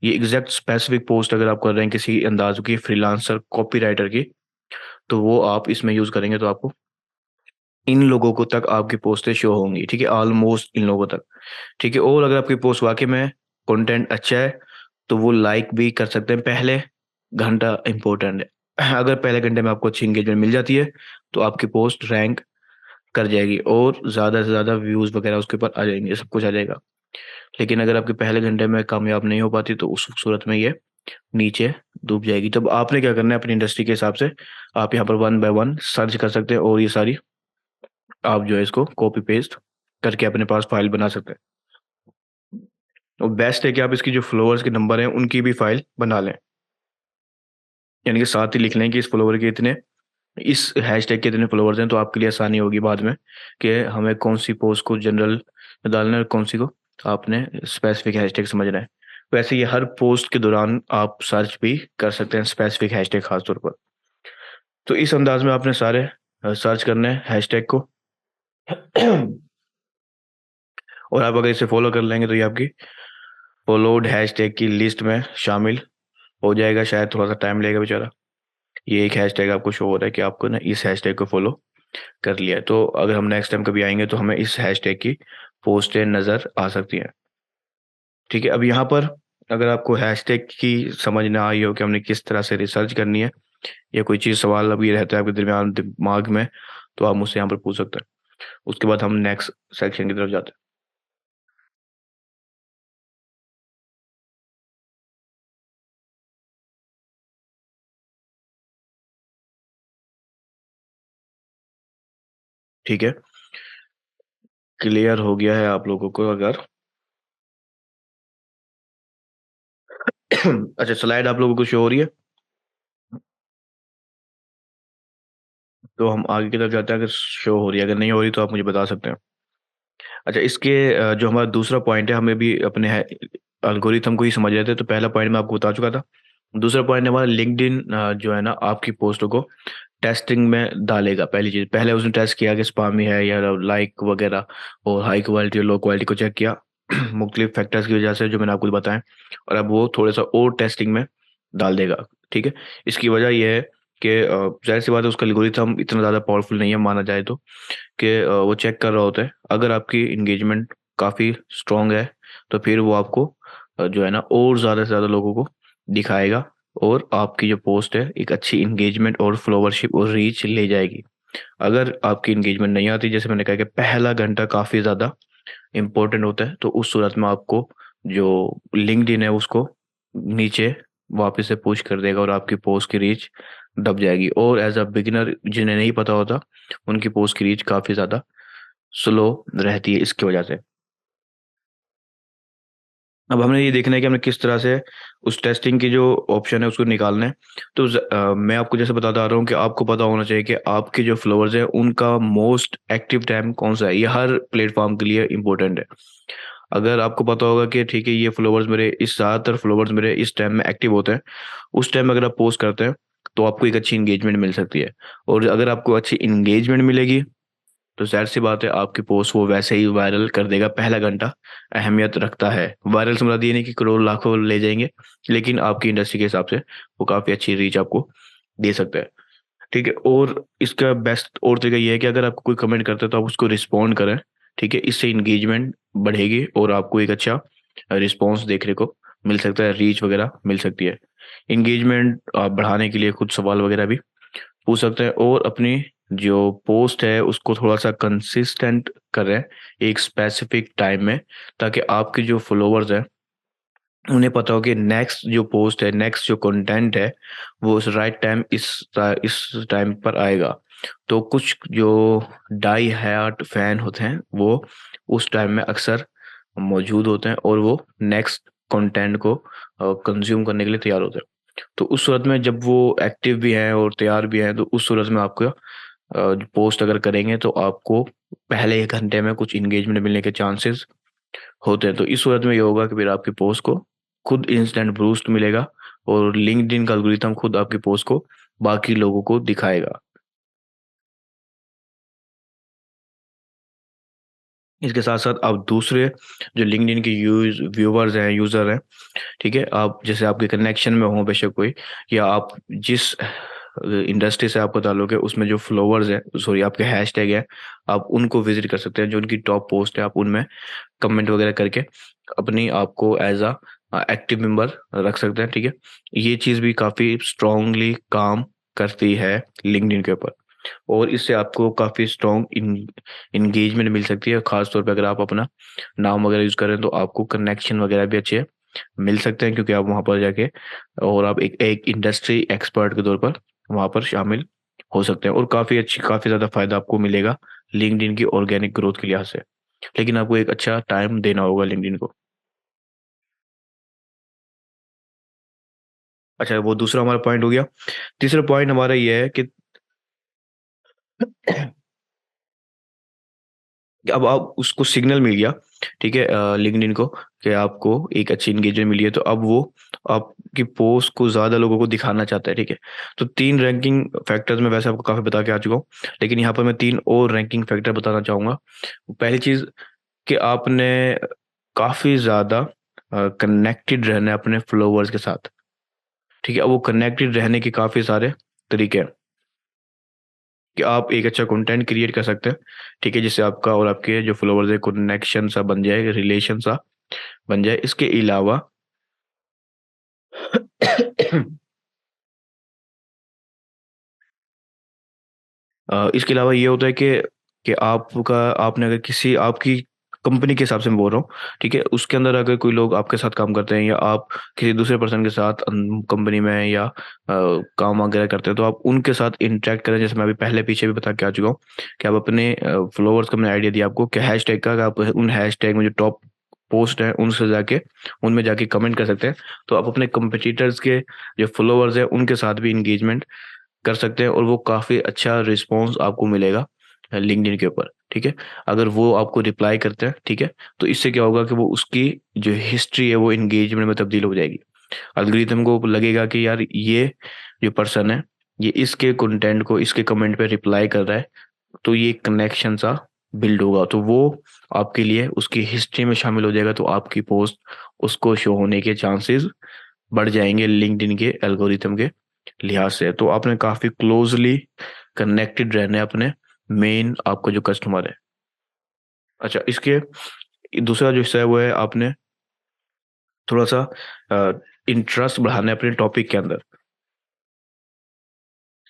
ये एग्जैक्ट स्पेसिफिक पोस्ट अगर आप कर रहे हैं किसी अंदाज की फ्रीलांसर कॉपीराइटर की, तो वो आप इसमें यूज़ करेंगे तो आपको इन लोगों को तक आपकी पोस्टें शो होंगी। ठीक है, ऑलमोस्ट इन लोगों तक। ठीक है, और अगर आपकी पोस्ट वाकई में कंटेंट अच्छा है तो वो लाइक भी कर सकते हैं। पहले घंटा इंपॉर्टेंट है, अगर पहले घंटे में आपको अच्छी इंगेजमेंट मिल जाती है तो आपकी पोस्ट रैंक कर जाएगी और ज़्यादा से ज़्यादा व्यूज़ वगैरह उसके ऊपर आ जाएंगे, सब कुछ आ जाएगा। लेकिन अगर आपके पहले घंटे में कामयाब नहीं हो पाती तो उस सूरत में ये नीचे डूब जाएगी। तब आपने क्या करना है, अपनी इंडस्ट्री के हिसाब से आप यहाँ पर वन बाय वन सर्च कर सकते हैं, और ये सारी आप जो है इसको कॉपी पेस्ट करके अपने पास फाइल बना सकते हैं। और बेस्ट है कि आप इसकी जो फॉलोअर्स के नंबर हैं उनकी भी फाइल बना लें, यानी कि साथ ही लिख लें कि इस फॉलोवर के इतने, इस हैशटैग के इतने फॉलोवर्स हैं, तो आपके लिए आसानी होगी बाद में कि हमें कौन सी पोस्ट को जनरल में डालना है और कौन सी को आपने स्पेसिफिक हैशटैग समझना है। वैसे ये हर पोस्ट के दौरान आप सर्च भी कर सकते हैं स्पेसिफिक हैशटैग खास तौर पर। तो इस अंदाज में आपने सारे सर्च करने हैं हैशटैग को। और आप अगर इसे फॉलो कर लेंगे तो ये आपकी फॉलोड हैशटैग की लिस्ट में शामिल हो जाएगा। शायद थोड़ा सा टाइम लगेगा बेचारा। ये एक हैशटैग आपको शो हो रहा है कि आपको ना इस हैशटैग को फॉलो कर लिया है, तो अगर हम नेक्स्ट टाइम कभी आएंगे तो हमें इस हैशटैग की पोस्टें नज़र आ सकती हैं। ठीक है, अब यहाँ पर अगर आपको हैशटैग की समझ ना आई हो कि हमने किस तरह से रिसर्च करनी है, या कोई चीज़ सवाल अभी रहता है आपके दरमियान दिमाग में, तो आप मुझसे यहाँ पर पूछ सकते हैं। उसके बाद हम नेक्स्ट सेक्शन की तरफ जाते हैं। ठीक है, क्लियर हो गया है आप लोगों को अगर? अच्छा, स्लाइड आप लोगों को शो हो रही है? तो हम आगे की तरफ जाते हैं, अगर शो हो रही है, अगर नहीं हो रही तो आप मुझे बता सकते हैं। अच्छा, इसके जो हमारा दूसरा पॉइंट है, हमें भी अपने है एल्गोरिथम को ही समझ रहे थे, तो पहला पॉइंट मैं आपको बता चुका था। दूसरा पॉइंट हमारा लिंक्डइन जो है ना, आपकी पोस्टों को टेस्टिंग में डालेगा। पहली चीज, पहले उसने टेस्ट किया कि स्पामी है या लाइक वगैरह, और हाई क्वालिटी और लो क्वालिटी को चेक किया मुख्तलिफ फैक्टर्स की वजह से, जो मैंने आपको बताया। और अब वो थोड़ा सा और टेस्टिंग में डाल देगा। ठीक है, इसकी वजह यह है कि जाहिर सी बात है, उसका एल्गोरिथम इतना ज़्यादा पावरफुल नहीं है माना जाए तो, कि वो चेक कर रहा होता है। अगर आपकी इंगेजमेंट काफ़ी स्ट्रांग है, तो फिर वो आपको जो है ना, और ज़्यादा से ज़्यादा लोगों को दिखाएगा, और आपकी जो पोस्ट है एक अच्छी इंगेजमेंट और फॉलोवरशिप और रीच ले जाएगी। अगर आपकी इंगेजमेंट नहीं आती, जैसे मैंने कहा कि पहला घंटा काफ़ी ज़्यादा इम्पोर्टेंट होता है, तो उस सूरत में आपको जो लिंक्डइन है उसको नीचे वापस से पुश कर देगा, और आपकी पोस्ट की रीच दब जाएगी। और एज अ बिगिनर जिन्हें नहीं पता होता, उनकी पोस्ट की रीच काफ़ी ज़्यादा स्लो रहती है इसकी वजह से। अब हमने ये देखना है कि हमने किस तरह से उस टेस्टिंग की जो ऑप्शन है उसको निकालना है। तो मैं आपको जैसे बताता आ रहा हूँ कि आपको पता होना चाहिए कि आपके जो फॉलोअर्स हैं उनका मोस्ट एक्टिव टाइम कौन सा है। ये हर प्लेटफॉर्म के लिए इंपॉर्टेंट है। अगर आपको पता होगा कि ठीक है, ये फॉलोअर्स मेरे इस ज़्यादातर फॉलोअर्स मेरे इस टाइम में एक्टिव होते हैं, उस टाइम अगर आप पोस्ट करते हैं, तो आपको एक अच्छी इंगेजमेंट मिल सकती है। और अगर आपको अच्छी इंगेजमेंट मिलेगी, तो ज़ाहिर-सी बात है आपकी पोस्ट वो वैसे ही वायरल कर देगा। पहला घंटा अहमियत रखता है। वायरल से मुराद ये नहीं कि करोड़ लाखों ले जाएँगे, लेकिन आपकी इंडस्ट्री के हिसाब से वो काफ़ी अच्छी रीच आपको दे सकता है। ठीक है? और इसका बेस्ट और तरीका ये है कि अगर आपको कोई कमेंट करता है तो आप उसको रिस्पॉन्ड करें। ठीक है? इससे एंगेजमेंट बढ़ेगी और आपको एक अच्छा रिस्पॉन्स देखने को मिल सकता है, रीच वगैरह मिल सकती है। एंगेजमेंट बढ़ाने के लिए कुछ सवाल वगैरह भी पूछ सकते हैं, और अपनी जो पोस्ट है उसको थोड़ा-सा कंसिस्टेंट करें एक स्पेसिफिक टाइम में, ताकि आपके जो फॉलोवर्स हैं उन्हें पता हो कि नेक्स्ट जो पोस्ट है, नेक्स्ट जो कंटेंट है, वो उस राइट टाइम इस टाइम पर आएगा। तो कुछ जो डाई हार्ड फैन होते हैं, वो उस टाइम में अक्सर मौजूद होते हैं, और वो नेक्स्ट कंटेंट को कंज़्यूम करने के लिए तैयार होते हैं। तो उस सूरत में जब वो एक्टिव भी हैं और तैयार भी हैं, तो उस सूरत में आपको पोस्ट अगर करेंगे तो आपको पहले 1 घंटे में कुछ एंगेजमेंट मिलने के चांसेस होते हैं। तो इस सूरत में ये होगा कि फिर आपकी पोस्ट को खुद इंस्टेंट बूस्ट मिलेगा, और लिंक्डइन का एल्गोरिथम खुद आपकी पोस्ट को बाकी लोगों को दिखाएगा। इसके साथ-साथ आप दूसरे जो लिंक्डइन के व्यूअर्स हैं, यूज़र हैं, ठीक है? आप जैसे आपके कनेक्शन में हो बेशक कोई, या आप जिस इंडस्ट्री से आपका ताल्लुक है उसमें जो फॉलोवर्स हैं, सॉरी आपके हैशटैग हैं, आप उनको विज़िट कर सकते हैं। जो उनकी टॉप पोस्ट है, आप उनमें कमेंट वगैरह करके अपनी आपको एज़ एक्टिव मेंबर रख सकते हैं, ठीक है? ये चीज़ भी काफ़ी स्ट्रांगली काम करती है लिंक्डइन के ऊपर, और इससे आपको काफ़ी स्ट्रॉन्ग एंगेजमेंट मिल सकती है। ख़ास तौर पे अगर आप अपना नाम वगैरह यूज़ करें, तो आपको कनेक्शन वगैरह भी अच्छे मिल सकते हैं, क्योंकि आप वहाँ पर जाके और आप एक एक इंडस्ट्री एक्सपर्ट के तौर पर वहाँ पर शामिल हो सकते हैं, और काफ़ी ज़्यादा फ़ायदा आपको मिलेगा लिंक्डइन की ऑर्गेनिक ग्रोथ के लिहाज से। लेकिन आपको एक अच्छा टाइम देना होगा लिंक्डइन को। अच्छा, वो दूसरा हमारा पॉइंट हो गया। तीसरा पॉइंट हमारा ये है कि अब आप उसको सिग्नल मिल गया, ठीक है, लिंक्डइन को, कि आपको एक अच्छी एंगेजमेंट मिली है, तो अब वो आपकी पोस्ट को ज़्यादा लोगों को दिखाना चाहता है, ठीक है। तो 3 रैंकिंग फैक्टर्स मैं वैसे आपको काफ़ी बता के आ चुका हूँ, लेकिन यहाँ पर मैं 3 और रैंकिंग फैक्टर बताना चाहूँगा। पहली चीज़ कि आपने काफ़ी ज़्यादा कनेक्टेड रहना है अपने फॉलोवर्स के साथ, ठीक है। अब वो कनेक्टेड रहने के काफ़ी सारे तरीके हैं। कि आप एक अच्छा कंटेंट क्रिएट कर सकते हैं, ठीक है, जिससे आपका और आपके जो फॉलोवर्स है कनेक्शन सा बन जाए, रिलेशन सा बन जाए। इसके अलावा इसके अलावा ये होता है कि आपका आपने अगर किसी आपकी कंपनी के हिसाब से मैं बोल रहा हूँ, ठीक है। उसके अंदर अगर कोई लोग आपके साथ काम करते हैं या आप किसी दूसरे पर्सन के साथ कंपनी में या काम वगैरह करते हैं, तो आप उनके साथ इंटरेक्ट करें। जैसे मैं अभी पहले पीछे भी बता के आ चुका हूँ कि आप अपने फॉलोअर्स का मैंने आइडिया दिया आपको कि हैशटैग का, कि आप उन हैशटैग में जो टॉप पोस्ट है उनसे जाके उनमें जाके कमेंट कर सकते हैं। तो आप अपने कंपटीटर्स के जो फॉलोअर्स हैं उनके साथ भी इंगेजमेंट कर सकते हैं और वो काफ़ी अच्छा रिस्पॉन्स आपको मिलेगा लिंक्डइन के ऊपर, ठीक है। अगर वो आपको रिप्लाई करते हैं, ठीक है, तो इससे क्या होगा कि वो उसकी जो हिस्ट्री है वो इंगेजमेंट में तब्दील हो जाएगी। एल्गोरिथम को लगेगा कि यार ये जो पर्सन है, ये इसके कंटेंट को इसके कमेंट पे रिप्लाई कर रहा है, तो ये कनेक्शन सा बिल्ड होगा, तो वो आपके लिए उसकी हिस्ट्री में शामिल हो जाएगा, तो आपकी पोस्ट उसको शो होने के चांसेस बढ़ जाएंगे लिंक्डइन के एल्गोरिथम के लिहाज से। तो आपने काफ़ी क्लोजली कनेक्टेड रहना है अपने मेन आपका जो कस्टमर है। अच्छा, इसके दूसरा जो हिस्सा है वो है आपने थोड़ा सा इंटरेस्ट बढ़ाना है अपने टॉपिक के अंदर।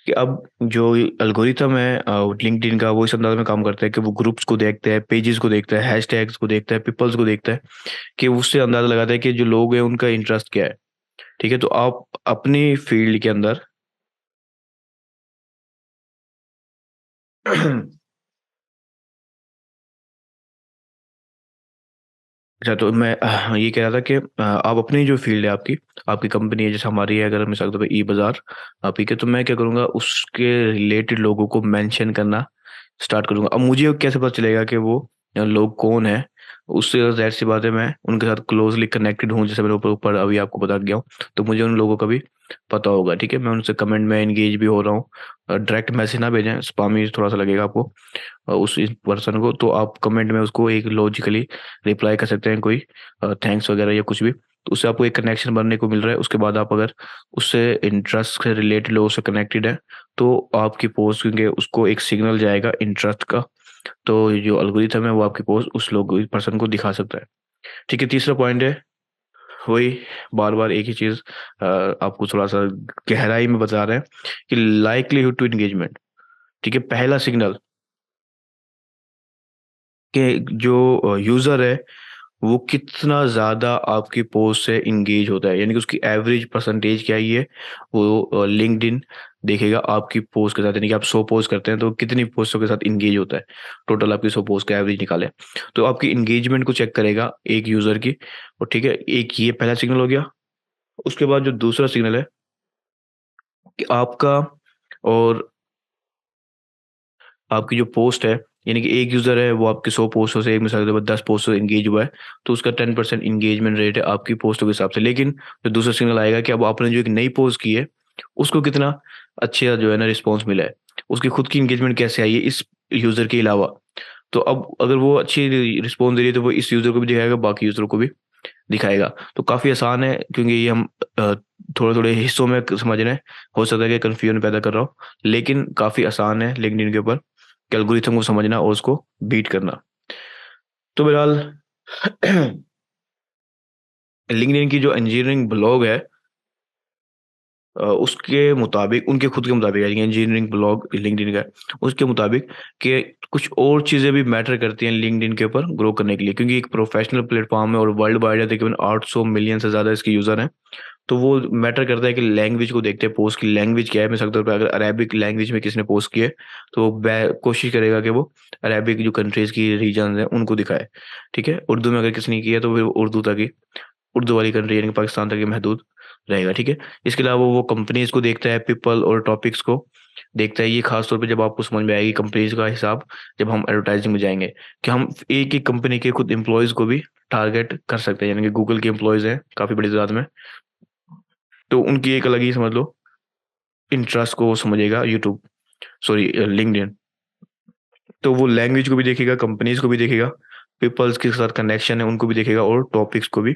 कि अब जो एल्गोरिथम है लिंक्डइन का, वो इस अंदाज में काम करता है कि वो ग्रुप्स को देखता है, पेजेस को देखता है, हैशटैग्स को देखता है, पीपल्स को देखता है, कि उससे अंदाजा लगाता है कि जो लोग हैं उनका इंटरेस्ट क्या है, ठीक है। तो आप अपनी फील्ड के अंदर अच्छा, तो मैं ये कह रहा था कि आप अपनी जो फील्ड है आपकी, आपकी कंपनी है जैसे हमारी है, अगर मिसाल के तौर पे ई बाज़ार आप ही के, तो मैं क्या करूँगा उसके रिलेटेड लोगों को मेंशन करना स्टार्ट करूँगा। अब मुझे कैसे पता चलेगा कि वो लोग कौन है? उससे ज़ाहिर सी बात है मैं उनके साथ क्लोजली कनेक्टेड हूँ, जैसे मैंने ऊपर ऊपर अभी आपको बता गया हूँ, तो मुझे उन लोगों का भी पता होगा, ठीक है। मैं उनसे कमेंट में एंगेज भी हो रहा हूँ। डायरेक्ट मैसेज ना भेजें, स्पामी थोड़ा सा लगेगा आपको उस पर्सन को, तो आप कमेंट में उसको एक लॉजिकली रिप्लाई कर सकते हैं, कोई थैंक्स वगैरह या कुछ भी, तो उससे आपको एक कनेक्शन बनने को मिल रहा है। उसके बाद आप अगर उससे इंटरेस्ट से रिलेटेड लोगों से कनेक्टेड है, तो आपकी पोस्ट, क्योंकि उसको एक सिग्नल जाएगा इंटरेस्ट का, तो जो एल्गोरिथम है वो आपकी पोस्ट उस लोग पर्सन को दिखा सकता है, ठीक है। तीसरा पॉइंट है वही, बार बार एक ही चीज़ आपको थोड़ा सा गहराई में बता रहे हैं कि लाइकलीहुड टू एंगेजमेंट, ठीक है। पहला सिग्नल कि जो यूज़र है वो कितना ज़्यादा आपकी पोस्ट से इंगेज होता है, यानी कि उसकी एवरेज परसेंटेज क्या ही है, वो लिंक्डइन देखेगा आपकी पोस्ट के साथ। यानी कि आप 100 पोस्ट करते हैं तो कितनी पोस्टों के साथ इंगेज होता है, टोटल आपकी 100 पोस्ट का एवरेज निकाले, तो आपकी इंगेजमेंट को चेक करेगा एक यूज़र की। और ठीक है, एक ये पहला सिग्नल हो गया। उसके बाद जो दूसरा सिग्नल है कि आपका और आपकी जो पोस्ट है, यानी कि एक यूज़र है वो आपके 100 पोस्टों से, एक मिसाल के तौर पर 10 पोस्टों से एंगेज हुआ है, तो उसका 10% एंगेजमेंट रेट है आपकी पोस्टों के हिसाब से। लेकिन जो दूसरा सिग्नल आएगा कि अब आपने जो एक नई पोस्ट की है उसको कितना अच्छा जो है ना रिस्पॉन्स मिला है, उसकी खुद की एंगेजमेंट कैसे आई है इस यूज़र के अलावा। तो अब अगर वो अच्छी रिस्पॉन्स दे रही है तो वो इस यूज़र को भी दिखाएगा, बाकी यूज़र को भी दिखाएगा। तो काफ़ी आसान है, क्योंकि ये हम थोड़े थोड़े हिस्सों में समझ रहे हैं। हो सकता है कि कन्फ्यूजन पैदा कर रहा हो, लेकिन काफ़ी आसान है लिंक्डइन के ऊपर एल्गोरिथम को समझना और उसको बीट करना। तो बहरहाल लिंक्डइन की जो इंजीनियरिंग ब्लॉग है उसके मुताबिक, उनके खुद के मुताबिक है, इंजीनियरिंग ब्लॉग लिंक्डइन का है, उसके मुताबिक कि कुछ और चीज़ें भी मैटर करती हैं लिंक्डइन के ऊपर ग्रो करने के लिए, क्योंकि एक प्रोफेशनल प्लेटफॉर्म है और वर्ल्ड वाइड है, तकरीबन 800 मिलियन से ज़्यादा इसके यूज़र हैं। तो वो मैटर करता है कि लैंग्वेज को देखते हैं, पोस्ट की लैंग्वेज क्या है। मिसाल के तौर पे अगर अरेबिक लैंग्वेज में किसी ने पोस्ट की है, तो वो कोशिश करेगा कि वो अरेबिक जो कंट्रीज़ की रीजन है उनको दिखाए, ठीक है। उर्दू में अगर किसी ने की है तो फिर उर्दू तक ही, उर्दू वाली कंट्री यानी कि पाकिस्तान तक ही महदूद रहेगा, ठीक है। इसके अलावा वो कंपनीज़ को देखता है, पीपल और टॉपिक्स को देखता है। ये खास तौर पे जब आपको समझ में आएगी कंपनीज़ का हिसाब, जब हम एडवर्टाइजिंग में जाएँगे, कि हम एक ही कंपनी के खुद एम्प्लॉइज़ को भी टारगेट कर सकते हैं। यानी कि गूगल के एम्प्लॉइज़ हैं काफ़ी बड़ी तादाद में, तो उनकी एक अलग ही समझ लो इंटरेस्ट को समझेगा यूट्यूब, सॉरी लिंक्डइन। तो वो लैंग्वेज को भी देखेगा, कंपनीज़ को भी देखेगा, पीपल्स के साथ कनेक्शन है उनको भी देखेगा और टॉपिक्स को भी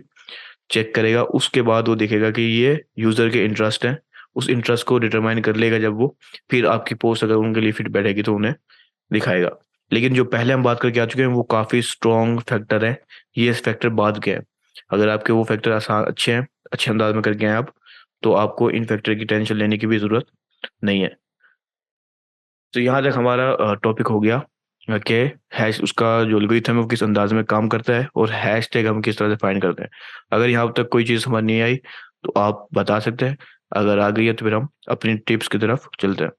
चेक करेगा। उसके बाद वो देखेगा कि ये यूज़र के इंटरेस्ट हैं, उस इंटरेस्ट को डिटरमाइन कर लेगा जब वो, फिर आपकी पोस्ट अगर उनके लिए फिट बैठेगी तो उन्हें दिखाएगा। लेकिन जो पहले हम बात करके आ चुके हैं वो काफ़ी स्ट्रॉन्ग फैक्टर है, ये फैक्टर बाद के हैं। अगर आपके वो फैक्टर आसान अच्छे हैं, अच्छे अंदाज में करके हैं आप, तो आपको इन फैक्टर की टेंशन लेने की भी ज़रूरत नहीं है। तो यहाँ तक हमारा टॉपिक हो गया के हैश उसका जो एल्गोरिथम है वो किस अंदाज में काम करता है और हैश टैग हम किस तरह से फाइंड करते हैं। अगर यहाँ तक कोई चीज़ समझ नहीं आई तो आप बता सकते हैं, अगर आ गई है तो फिर हम अपनी टिप्स की तरफ चलते हैं।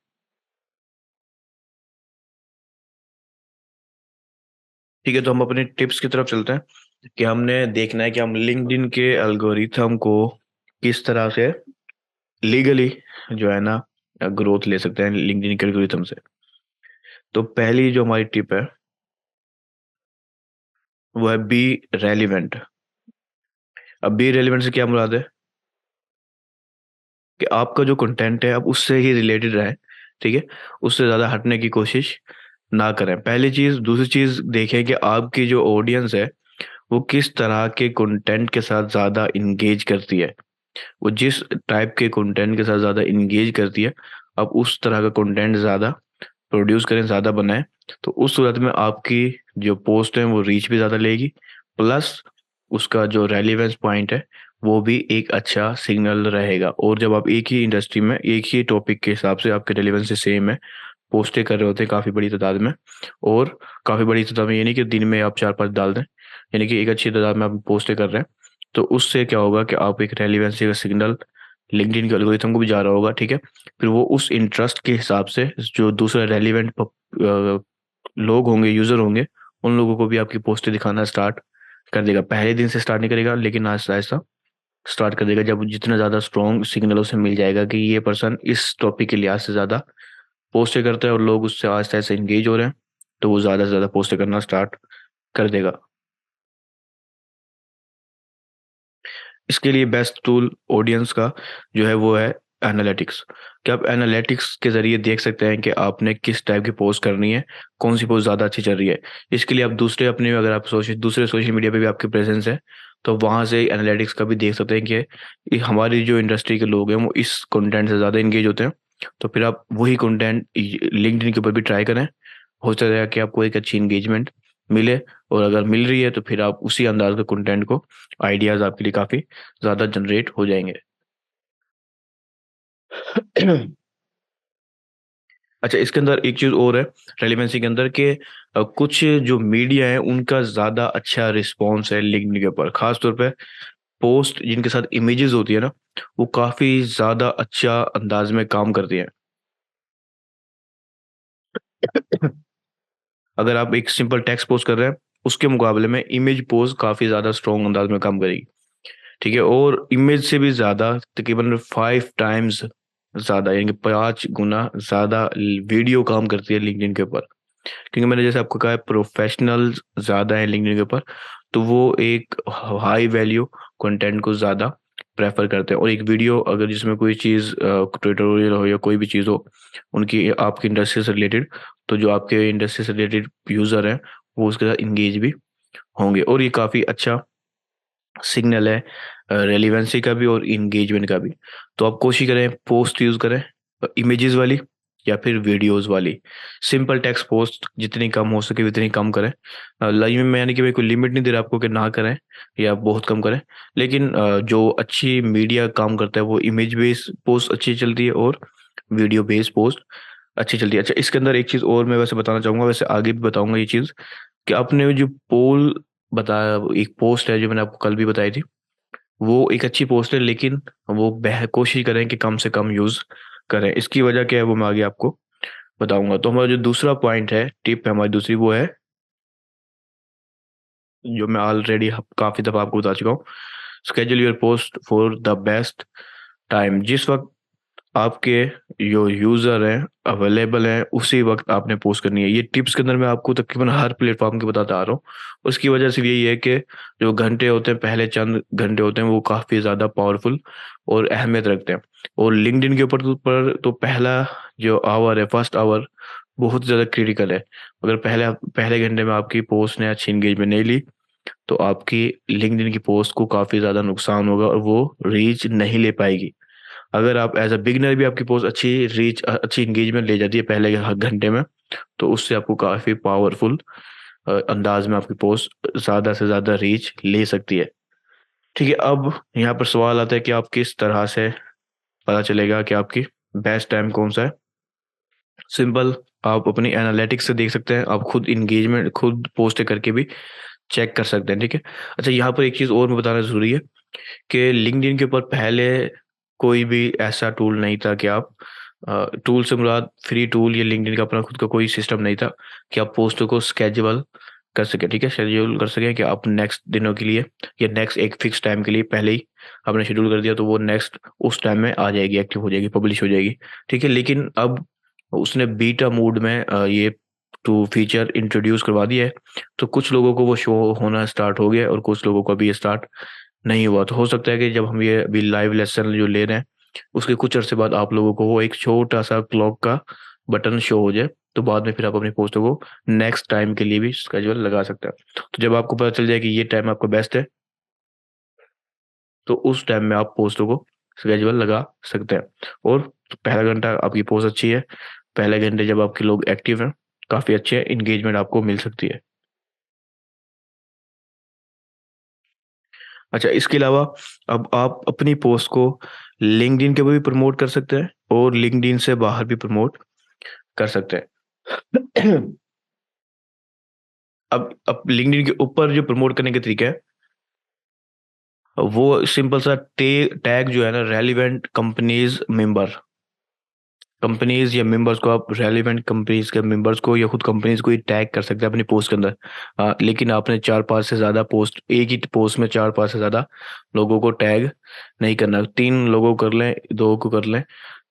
ठीक है, तो हम अपनी टिप्स की तरफ चलते हैं कि हमने देखना है कि हम लिंक्डइन के एल्गोरिथम को किस तरह से लीगली जो है ना ग्रोथ ले सकते हैं लिंक्डइन के एल्गोरिथम से। तो पहली जो हमारी टिप है वो है बी रेलिवेंट। अब बी रेलिवेंट से क्या मुराद है कि आपका जो कंटेंट है अब उससे ही रिलेटेड रहे। ठीक है, उससे ज़्यादा हटने की कोशिश ना करें, पहली चीज़। दूसरी चीज़ देखें कि आपकी जो ऑडियंस है वो किस तरह के कंटेंट के साथ ज़्यादा इंगेज करती है। वो जिस टाइप के कंटेंट के साथ ज़्यादा इंगेज करती है, आप उस तरह का कंटेंट ज़्यादा प्रोड्यूस करें, ज़्यादा बनाएं। तो उस सूरत में आपकी जो पोस्ट है वो रीच भी ज़्यादा लेगी, प्लस उसका जो रेलिवेंस पॉइंट है वो भी एक अच्छा सिग्नल रहेगा। और जब आप एक ही इंडस्ट्री में एक ही टॉपिक के हिसाब से आपके रेलिवेंस सेम है, पोस्टें कर रहे होते हैं काफ़ी बड़ी तादाद में, और काफ़ी बड़ी तादाद में ये नहीं कि दिन में आप 4-5 डाल दें, यानी कि एक अच्छी तादाद में आप पोस्टें कर रहे हैं, तो उससे क्या होगा कि आप एक रेलिवेंसी का सिग्नल लिंक्डइन के एल्गोरिथम को भी जा रहा होगा। ठीक है, फिर वो उस इंटरेस्ट के हिसाब से जो दूसरा रेलिवेंट लोग होंगे, यूज़र होंगे, उन लोगों को भी आपकी पोस्टें दिखाना स्टार्ट कर देगा। पहले दिन से स्टार्ट नहीं करेगा, लेकिन आहिस्ता आहिस्ता स्टार्ट कर देगा, जब जितना ज़्यादा स्ट्रॉन्ग सिग्नल उसे मिल जाएगा कि ये पर्सन इस टॉपिक के लिहाज से ज़्यादा पोस्टें करता है और लोग उससे आहिस्ता आहिस्ता इंगेज हो रहे हैं, तो वो ज़्यादा से ज़्यादा पोस्टें करना स्टार्ट कर देगा। इसके लिए बेस्ट टूल ऑडियंस का जो है वो है एनालिटिक्स। कि आप एनालिटिक्स के ज़रिए देख सकते हैं कि आपने किस टाइप की पोस्ट करनी है, कौन सी पोस्ट ज़्यादा अच्छी चल रही है। इसके लिए आप दूसरे अपने अगर आप दूसरे सोशल मीडिया पे भी आपकी प्रेजेंस है, तो वहाँ से एनालिटिक्स का भी देख सकते हैं कि हमारी जो इंडस्ट्री के लोग हैं वो इस कंटेंट से ज़्यादा इंगेज होते हैं। तो फिर आप वही कंटेंट लिंक्डइन के ऊपर भी ट्राई करें, हो सकता है कि आपको एक अच्छी इंगेजमेंट मिले। और अगर मिल रही है तो फिर आप उसी अंदाज के कंटेंट को, आइडियाज़ आपके लिए काफ़ी ज़्यादा जनरेट हो जाएँगे। अच्छा, इसके अंदर एक चीज़ और है रेलेवेंसी के अंदर कि कुछ जो मीडिया है उनका ज़्यादा अच्छा रिस्पॉन्स है लिंक्डइन के ऊपर। ख़ास तौर पे पोस्ट जिनके साथ इमेजेस होती है ना, वो काफ़ी ज़्यादा अच्छा अंदाज में काम करती हैं। अगर आप एक सिंपल टेक्स्ट पोस्ट कर रहे हैं, उसके मुकाबले में इमेज पोस्ट काफ़ी ज़्यादा स्ट्रॉन्ग अंदाज में काम करेगी। ठीक है, और इमेज से भी ज़्यादा तकरीबन 5 टाइम्स ज़्यादा, यानी कि 5 गुना ज़्यादा वीडियो काम करती है लिंक्डइन के ऊपर। क्योंकि मैंने जैसे आपको कहा है प्रोफेशनल्स ज़्यादा है लिंक्डइन के ऊपर, तो वो एक हाई वैल्यू कंटेंट को ज़्यादा प्रेफर करते हैं। और एक वीडियो अगर जिसमें कोई चीज़ ट्यूटोरियल हो या कोई भी चीज़ हो उनकी आपकी इंडस्ट्री से रिलेटेड, तो जो आपके इंडस्ट्री से रिलेटेड यूज़र हैं वो उसके साथ इंगेज भी होंगे। और ये काफ़ी अच्छा सिग्नल है रेलेवेंसी का भी और इंगेजमेंट का भी। तो आप कोशिश करें पोस्ट यूज़ करें इमेजेस वाली या फिर वीडियोस वाली। सिंपल टेक्स्ट पोस्ट जितनी कम हो सके उतनी कम करें। लाइव में यानी कि मैं कोई लिमिट नहीं दे रहा आपको कि ना करें या बहुत कम करें, लेकिन जो अच्छी मीडिया काम करता है वो इमेज बेस्ड पोस्ट अच्छी चलती है और वीडियो बेस्ड पोस्ट अच्छी चलती है। अच्छा, इसके अंदर एक चीज़ और मैं वैसे बताना चाहूँगा, वैसे आगे भी बताऊँगा ये चीज़, कि आपने जो पोल बताया, एक पोस्ट है जो मैंने आपको कल भी बताई थी, वो एक अच्छी पोस्ट है, लेकिन वो कोशिश करें कि कम से कम यूज़ करें। इसकी वजह क्या है वो मैं आगे आपको बताऊँगा। तो हमारा जो दूसरा पॉइंट है, टिप है हमारी दूसरी, वो है जो मैं ऑलरेडी काफ़ी दफ़ा आपको बता चुका हूँ, schedule your post for the best time. जिस वक़्त आपके जो यूज़र हैं अवेलेबल हैं उसी वक़्त आपने पोस्ट करनी है। ये टिप्स के अंदर मैं आपको तकरीबन हर प्लेटफ़ॉर्म की बताता आ रहा हूँ। उसकी वजह सिर्फ़ यही है कि जो घंटे होते हैं, पहले चंद घंटे होते हैं, वो काफ़ी ज़्यादा पावरफुल और अहमियत रखते हैं। और लिंक्डइन के ऊपर तो पहला जो आवर है, फर्स्ट आवर बहुत ज़्यादा क्रिटिकल है। अगर पहले घंटे में आपकी पोस्ट ने अच्छी एंगेजमेंट नहीं ली, तो आपकी लिंक्डइन की पोस्ट को काफ़ी ज़्यादा नुकसान होगा और वो रीच नहीं ले पाएगी। अगर आप एज़ अ बिगिनर भी आपकी पोस्ट अच्छी रीच अच्छी एंगेजमेंट ले जाती है पहले घंटे में, तो उससे आपको काफ़ी पावरफुल अंदाज में आपकी पोस्ट ज़्यादा से ज़्यादा रीच ले सकती है। ठीक है, अब यहाँ पर सवाल आता है कि आप किस तरह से पता चलेगा कि आपकी बेस्ट टाइम कौन सा है। सिंपल, आप अपनी एनालिटिक्स से देख सकते हैं, आप खुद इंगेजमेंट खुद पोस्ट करके भी चेक कर सकते हैं, ठीक है। अच्छा, यहाँ पर एक चीज़ और मैं बताना ज़रूरी है कि लिंक्डइन के ऊपर पहले कोई भी ऐसा टूल नहीं था कि आप टूल से मुराद फ्री टूल या लिंक्डइन का अपना खुद का कोई सिस्टम नहीं था कि आप पोस्टों को स्केड्यूल कर सके, ठीक है, शेड्यूल कर सकें कि आप नेक्स्ट दिनों के लिए या नेक्स्ट एक फिक्स टाइम के लिए पहले ही आपने शेड्यूल कर दिया तो वो नेक्स्ट उस टाइम में आ जाएगी, एक्टिव हो जाएगी, पब्लिश हो जाएगी, ठीक है। लेकिन अब उसने बीटा मोड में ये टू फीचर इंट्रोड्यूस करवा दिया है, तो कुछ लोगों को वो शो होना स्टार्ट हो गया और कुछ लोगों को अभी ये स्टार्ट नहीं हुआ। तो हो सकता है कि जब हम ये अभी लाइव लेसन जो ले रहे हैं उसके कुछ अरसे बाद आप लोगों को वो एक छोटा सा क्लॉक का बटन शो हो जाए, तो बाद में फिर आप अपनी पोस्टों को नेक्स्ट टाइम के लिए भी स्केड्यूल लगा सकते हैं। तो जब आपको पता चल जाए कि ये टाइम आपका बेस्ट है, तो उस टाइम में आप पोस्टों को स्केड्यूल लगा सकते हैं। और पहला घंटा आपकी पोस्ट अच्छी है, पहले घंटे जब आपके लोग एक्टिव हैं, काफ़ी अच्छे इंगेजमेंट आपको मिल सकती है। अच्छा, इसके अलावा अब आप अपनी पोस्ट को लिंक्डइन के ऊपर भी प्रमोट कर सकते हैं और लिंक्डइन से बाहर भी प्रमोट कर सकते हैं। अब लिंक्डइन के ऊपर जो प्रमोट करने का तरीका है, वो सिंपल सा टैग जो है ना, रेलिवेंट कंपनीज मेंबर, कंपनीज या मेंबर्स को आप रेलिवेंट कंपनीज के मेंबर्स को या खुद कंपनीज को ही टैग कर सकते हैं अपनी पोस्ट के अंदर। लेकिन आपने 4-5 से ज़्यादा पोस्ट, एक ही पोस्ट में 4-5 से ज़्यादा लोगों को टैग नहीं करना। 3 लोगों को कर लें, 2 को कर लें,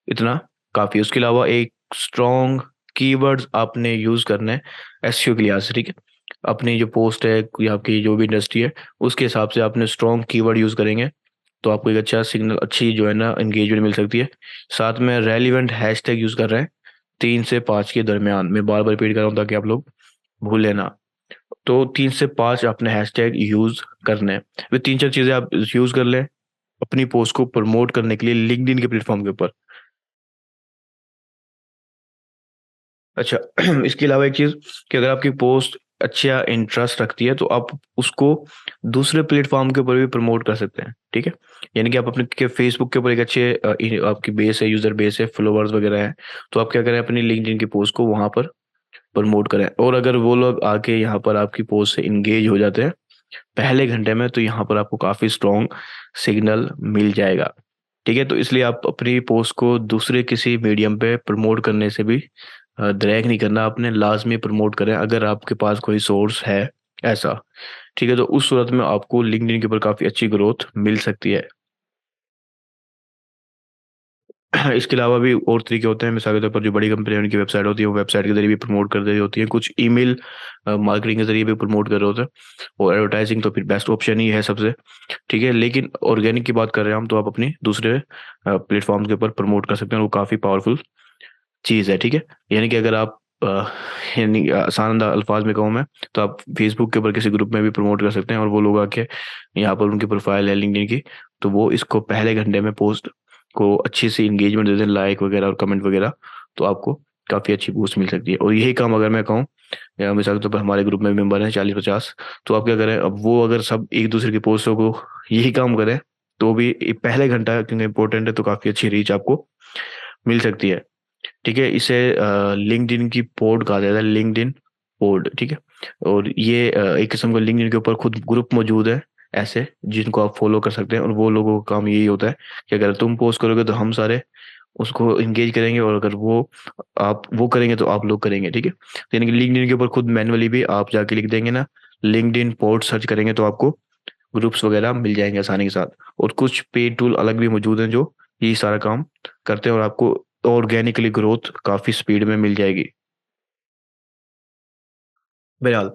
इतना काफ़ी है। उसके अलावा एक स्ट्रॉन्ग कीवर्ड्स आपने यूज़ करने हैं एसईओ के लिहाज से, ठीक है। अपनी जो पोस्ट है या आपकी जो भी इंडस्ट्री है उसके हिसाब से आपने स्ट्रॉन्ग कीवर्ड यूज़ करेंगे तो आपको एक अच्छा सिग्नल, अच्छी जो है ना एंगेजमेंट मिल सकती है। साथ में रेलिवेंट हैशटैग यूज़ कर रहे हैं 3 से 5 के दरमियान, मैं बार बार रिपीट कर रहा हूँ ताकि आप लोग भूलें ना। तो 3 से 5 अपने हैशटैग यूज़ करने हैं। वे 3-4 चीज़ें आप यूज़ कर लें अपनी पोस्ट को प्रमोट करने के लिए लिंक्डइन के प्लेटफॉर्म के ऊपर। अच्छा, इसके अलावा एक चीज़ कि अगर आपकी पोस्ट अच्छा इंटरेस्ट रखती है तो आप उसको दूसरे प्लेटफॉर्म के ऊपर भी प्रमोट कर सकते हैं, ठीक है। यानी कि आप अपने के फेसबुक के ऊपर एक अच्छे आपकी बेस है, यूज़र बेस है, फॉलोवर्स वगैरह है, तो आप क्या करें, अपनी लिंक्डइन की पोस्ट को वहाँ पर प्रमोट करें। और अगर वो लोग आके यहाँ पर आपकी पोस्ट से इंगेज हो जाते हैं पहले घंटे में, तो यहाँ पर आपको काफ़ी स्ट्रॉन्ग सिग्नल मिल जाएगा, ठीक है। तो इसलिए आप अपनी पोस्ट को दूसरे किसी मीडियम पे प्रमोट करने से भी ड्रैग नहीं करना, आपने लाज़मी प्रमोट करें अगर आपके पास कोई सोर्स है ऐसा, ठीक है। तो उस सूरत में आपको लिंक्डइन के ऊपर काफ़ी अच्छी ग्रोथ मिल सकती है। इसके अलावा भी और तरीके होते हैं, मिसाल के तौर पर जो बड़ी कंपनियाँ उनकी वेबसाइट होती है, वो वेबसाइट के ज़रिए भी प्रमोट कर रही होती हैं, कुछ ईमेल मार्केटिंग के ज़रिए भी प्रमोट कर रहे होते हैं, और एडवर्टाइजिंग तो फिर बेस्ट ऑप्शन ही है सबसे, ठीक है। लेकिन ऑर्गेनिक की बात कर रहे हैं हम, तो आप अपनी दूसरे प्लेटफ़ॉर्म के ऊपर प्रमोट कर सकते हैं और वो काफ़ी पावरफुल चीज़ है, ठीक है। यानी कि अगर आप यानी आसान अल्फाज में कहूँ मैं, तो आप फेसबुक के ऊपर किसी ग्रुप में भी प्रमोट कर सकते हैं और वो लोग आके यहाँ पर उनकी प्रोफाइल है लिंक्डइन की, तो वो इसको पहले घंटे में पोस्ट को अच्छी सी एंगेजमेंट दे दें, लाइक वगैरह और कमेंट वगैरह, तो आपको काफ़ी अच्छी बूस्ट मिल सकती है। और यही काम अगर मैं कहूँ, या मिसाल के तौर पर हमारे ग्रुप में मेंबर हैं 40-50, तो आप क्या करें, अब वो अगर सब एक दूसरे की पोस्टों को यही काम करें तो भी पहले घंटा क्योंकि इंपॉर्टेंट है, तो काफ़ी अच्छी रीच आपको मिल सकती है, ठीक है। इसे लिंक्डइन की पोड कहा जाता है, लिंक्डइन पोड, ठीक है। और ये एक किस्म का लिंक्डइन के ऊपर खुद ग्रुप मौजूद है ऐसे, जिनको आप फॉलो कर सकते हैं, और वो लोगों का काम यही होता है कि अगर तुम पोस्ट करोगे तो हम सारे उसको एंगेज करेंगे, और अगर वो करेंगे तो आप लोग करेंगे, ठीक है। तो यानी कि लिंक्डइन के ऊपर खुद मैन्युअली भी आप जाके लिख देंगे ना, लिंक्डइन पोड सर्च करेंगे तो आपको ग्रुप्स वगैरह मिल जाएंगे आसानी के साथ। और कुछ पेड टूल अलग भी मौजूद हैं जो ये सारा काम करते हैं, और आपको ऑर्गेनिकली ग्रोथ काफ़ी स्पीड में मिल जाएगी। बहरहाल,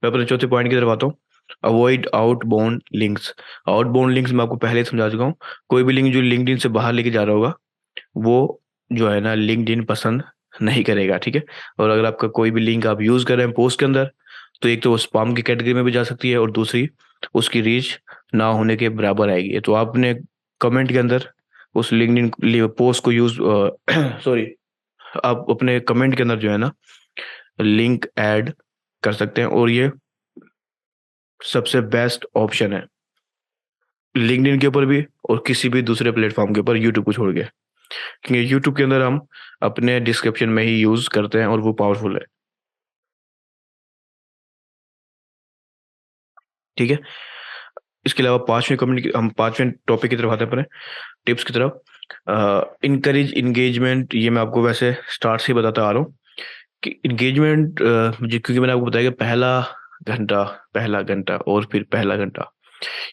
मैं अपने चौथे पॉइंट की तरफ आता हूँ, avoid outbound links. Outbound links मैं आपको पहले ही समझा चुका हूँ, कोई भी लिंक जो लिंक्डइन से बाहर लेके जा रहा होगा वो जो है ना लिंक्डइन पसंद नहीं करेगा, ठीक है। और अगर आपका कोई भी लिंक आप यूज़ कर रहे हैं पोस्ट के अंदर, तो एक तो वो स्पैम की कैटेगरी में भी जा सकती है और दूसरी उसकी रीच ना होने के बराबर आएगी। तो आपने कमेंट के अंदर उस लिंक्डइन पोस्ट को यूज़ सॉरी, आप अपने कमेंट के अंदर जो है ना लिंक ऐड कर सकते हैं, और ये सबसे बेस्ट ऑप्शन है लिंक्डइन के ऊपर भी और किसी भी दूसरे प्लेटफॉर्म के ऊपर, यूट्यूब को छोड़ के। क्योंकि यूट्यूब के अंदर हम अपने डिस्क्रिप्शन में ही यूज़ करते हैं और वो पावरफुल है। ठीक है। इसके अलावा पांचवें कम्युनिके हम पांचवें टॉपिक की तरफ आते हैं अपने टिप्स की तरफ। इनकरेज इंगेजमेंट, ये मैं आपको वैसे स्टार्ट से ही बताता आ रहा हूँ कि इंगेजमेंट, मुझे क्योंकि मैंने आपको बताया कि घंटा पहला घंटा और फिर पहला घंटा,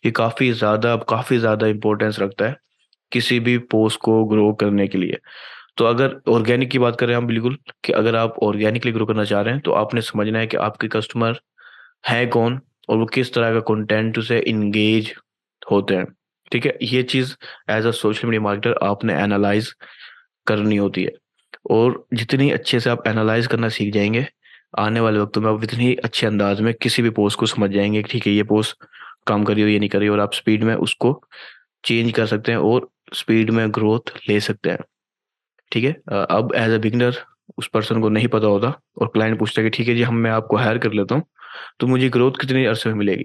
ये काफ़ी ज़्यादा इम्पोर्टेंस रखता है किसी भी पोस्ट को ग्रो करने के लिए। तो अगर ऑर्गेनिक की बात करें हम, बिल्कुल कि अगर आप ऑर्गेनिकली ग्रो करना चाह रहे हैं तो आपने समझना है कि आपके कस्टमर है कौन और वो किस तरह का कंटेंट से इंगेज होते हैं। ठीक है, ये चीज़ as a social media marketer आपने एनालाइज करनी होती है। और जितनी अच्छे से आप एनालाइज करना सीख जाएंगे, आने वाले वक्त में आप इतनी ही अच्छे अंदाज में किसी भी पोस्ट को समझ जाएंगे कि ठीक है, ये पोस्ट काम कर रही हो ये नहीं कर रही हो, और आप स्पीड में उसको चेंज कर सकते हैं और स्पीड में ग्रोथ ले सकते हैं। ठीक है। अब एज अ बिगनर उस पर्सन को नहीं पता होता और क्लाइंट पूछता है कि ठीक है जी, मैं आपको हायर कर लेता हूँ, तो मुझे ग्रोथ कितनी अरसे में मिलेगी?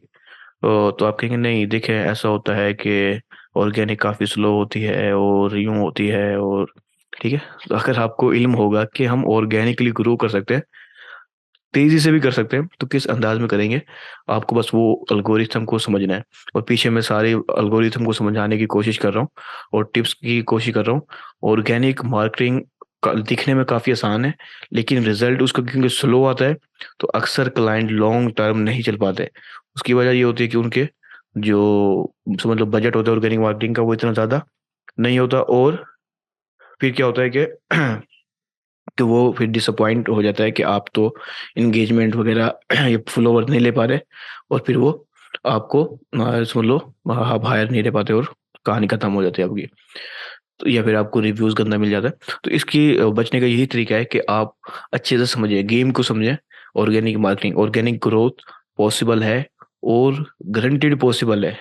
तो आप कहेंगे नहीं, देखें ऐसा होता है कि ऑर्गेनिक काफ़ी स्लो होती है और यूं होती है। और ठीक है, तो अगर आपको इल्म होगा कि हम ऑर्गेनिकली ग्रो कर सकते हैं, तेजी से भी कर सकते हैं, तो किस अंदाज में करेंगे, आपको बस वो अल्गोरिथम को समझना है। और पीछे मैं सारे अल्गोरिथम को समझाने की कोशिश कर रहा हूँ और टिप्स की कोशिश कर रहा हूँ। ऑर्गेनिक मार्केटिंग दिखने में काफ़ी आसान है, लेकिन रिजल्ट उसका क्योंकि स्लो आता है, तो अक्सर क्लाइंट लॉन्ग टर्म नहीं चल पाते। उसकी वजह ये होती है कि उनके जो समझ लो बजट होता है ऑर्गेनिक मार्केटिंग का, वो इतना ज़्यादा नहीं होता। और फिर क्या होता है कि तो वो फिर डिसअपॉइंट हो जाता है कि आप तो इंगेजमेंट वगैरह ये फॉलोवर नहीं ले पा रहे, और फिर वो आपको समझ लो आप हायर नहीं ले पाते और कहानी खत्म हो जाती है आपकी। तो या फिर आपको रिव्यूज गंदा मिल जाता है। तो इसकी बचने का यही तरीका है कि आप अच्छे से समझिए, गेम को समझें। Organic marketing, organic growth possible है और गारंटेड पॉसिबल है।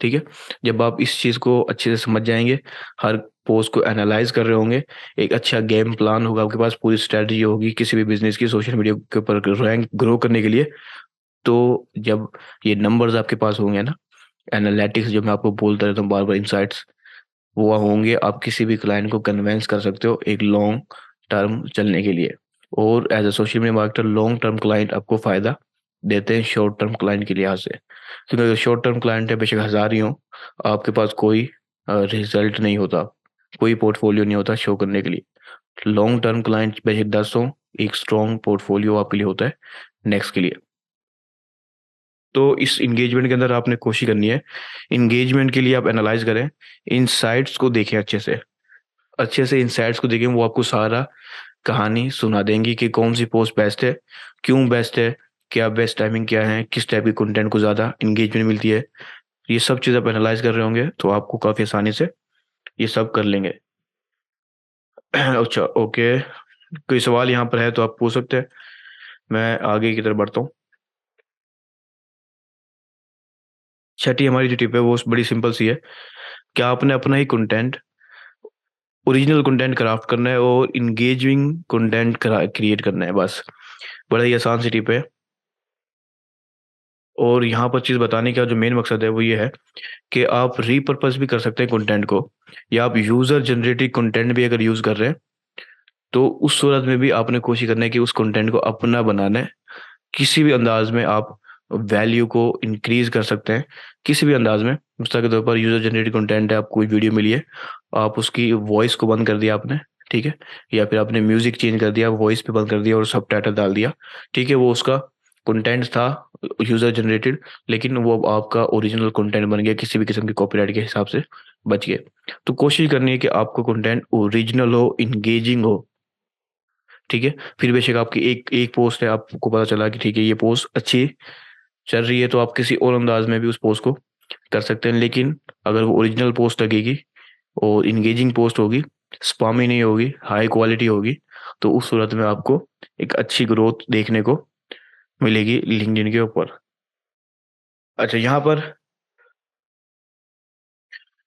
ठीक है, जब आप इस चीज़ को अच्छे से समझ जाएंगे, हर पोस्ट को एनालाइज कर रहे होंगे, एक अच्छा गेम प्लान होगा आपके पास, पूरी स्ट्रेटजी होगी किसी भी बिजनेस की सोशल मीडिया के ऊपर रैंक ग्रो करने के लिए। तो जब ये नंबर्स आपके पास होंगे ना, एनालिटिक्स जो मैं आपको बोलता रहता हूँ बार बार, इंसाइट्स वो होंगे, आप किसी भी क्लाइंट को कन्वेंस कर सकते हो एक लॉन्ग टर्म चलने के लिए। और as a social media marketer, long term client आपको फायदा देते हैं शॉर्ट टर्म क्लाइंट के लिहाज से। क्योंकि अगर शॉर्ट टर्म क्लाइंट है, बेशक हजार ही हो, आपके पास कोई रिजल्ट नहीं होता, कोई पोर्टफोलियो नहीं होता शो करने के लिए। लॉन्ग टर्म क्लाइंट बेशक 10 हो, एक स्ट्रॉन्ग पोर्टफोलियो आपके लिए होता है नेक्स्ट के लिए। तो इस इंगेजमेंट के अंदर आपने कोशिश करनी है, इंगेजमेंट के लिए आप एनालाइज करें, इनसाइट्स को देखें अच्छे से इंसाइट्स को देखें। वो आपको सारा कहानी सुना देंगी कि कौन सी पोस्ट बेस्ट है, क्यों बेस्ट है, क्या बेस्ट टाइमिंग क्या है, किस टाइप की कंटेंट को ज़्यादा इंगेजमेंट मिलती है। ये सब चीज़ आप एनालाइज कर रहे होंगे तो आपको काफ़ी आसानी से ये सब कर लेंगे। अच्छा, ओके, कोई सवाल यहाँ पर है तो आप पूछ सकते हैं, मैं आगे की तरफ बढ़ता हूँ। छठी हमारी जो टिप है वो बड़ी सिंपल सी है कि आपने अपना ही कंटेंट, ओरिजिनल कंटेंट क्राफ्ट करना है और इंगेजिंग कंटेंट क्रिएट करना है, बस। बड़ा ही आसान सी टिप है। और यहाँ पर चीज़ बताने का जो मेन मकसद है वो ये है कि आप रीपर्पस भी कर सकते हैं कंटेंट को, या आप यूज़र जनरेटेड कंटेंट भी अगर यूज़ कर रहे हैं, तो उस सूरत में भी आपने कोशिश करना है कि उस कंटेंट को अपना बनाना है। किसी भी अंदाज में आप वैल्यू को इंक्रीज कर सकते हैं, किसी भी अंदाज में। मिसाल के तौर पर यूज़र जनरेटेड कंटेंट है, आपको कोई वीडियो मिली है, आप उसकी वॉइस को बंद कर दिया आपने, ठीक है, या फिर आपने म्यूजिक चेंज कर दिया, वॉइस पे बंद कर दिया और सब टाइटल डाल दिया, ठीक है, वो उसका कंटेंट था यूज़र जनरेटेड, लेकिन वो अब आपका ओरिजिनल कंटेंट बन गया, किसी भी किस्म के कॉपीराइट के हिसाब से बच गए। तो कोशिश करनी है कि आपका कंटेंट ओरिजिनल हो, इंगेजिंग हो। ठीक है, फिर बेशक आपकी एक एक पोस्ट है, आपको पता चला कि ठीक है ये पोस्ट अच्छी चल रही है, तो आप किसी और अंदाज में भी उस पोस्ट को कर सकते हैं। लेकिन अगर वो ओरिजिनल पोस्ट लगेगी और इंगेजिंग पोस्ट होगी, स्पैमी नहीं होगी, हाई क्वालिटी होगी, तो उस सूरत में आपको एक अच्छी ग्रोथ देखने को मिलेगी लिंक्डइन के ऊपर। अच्छा, यहाँ पर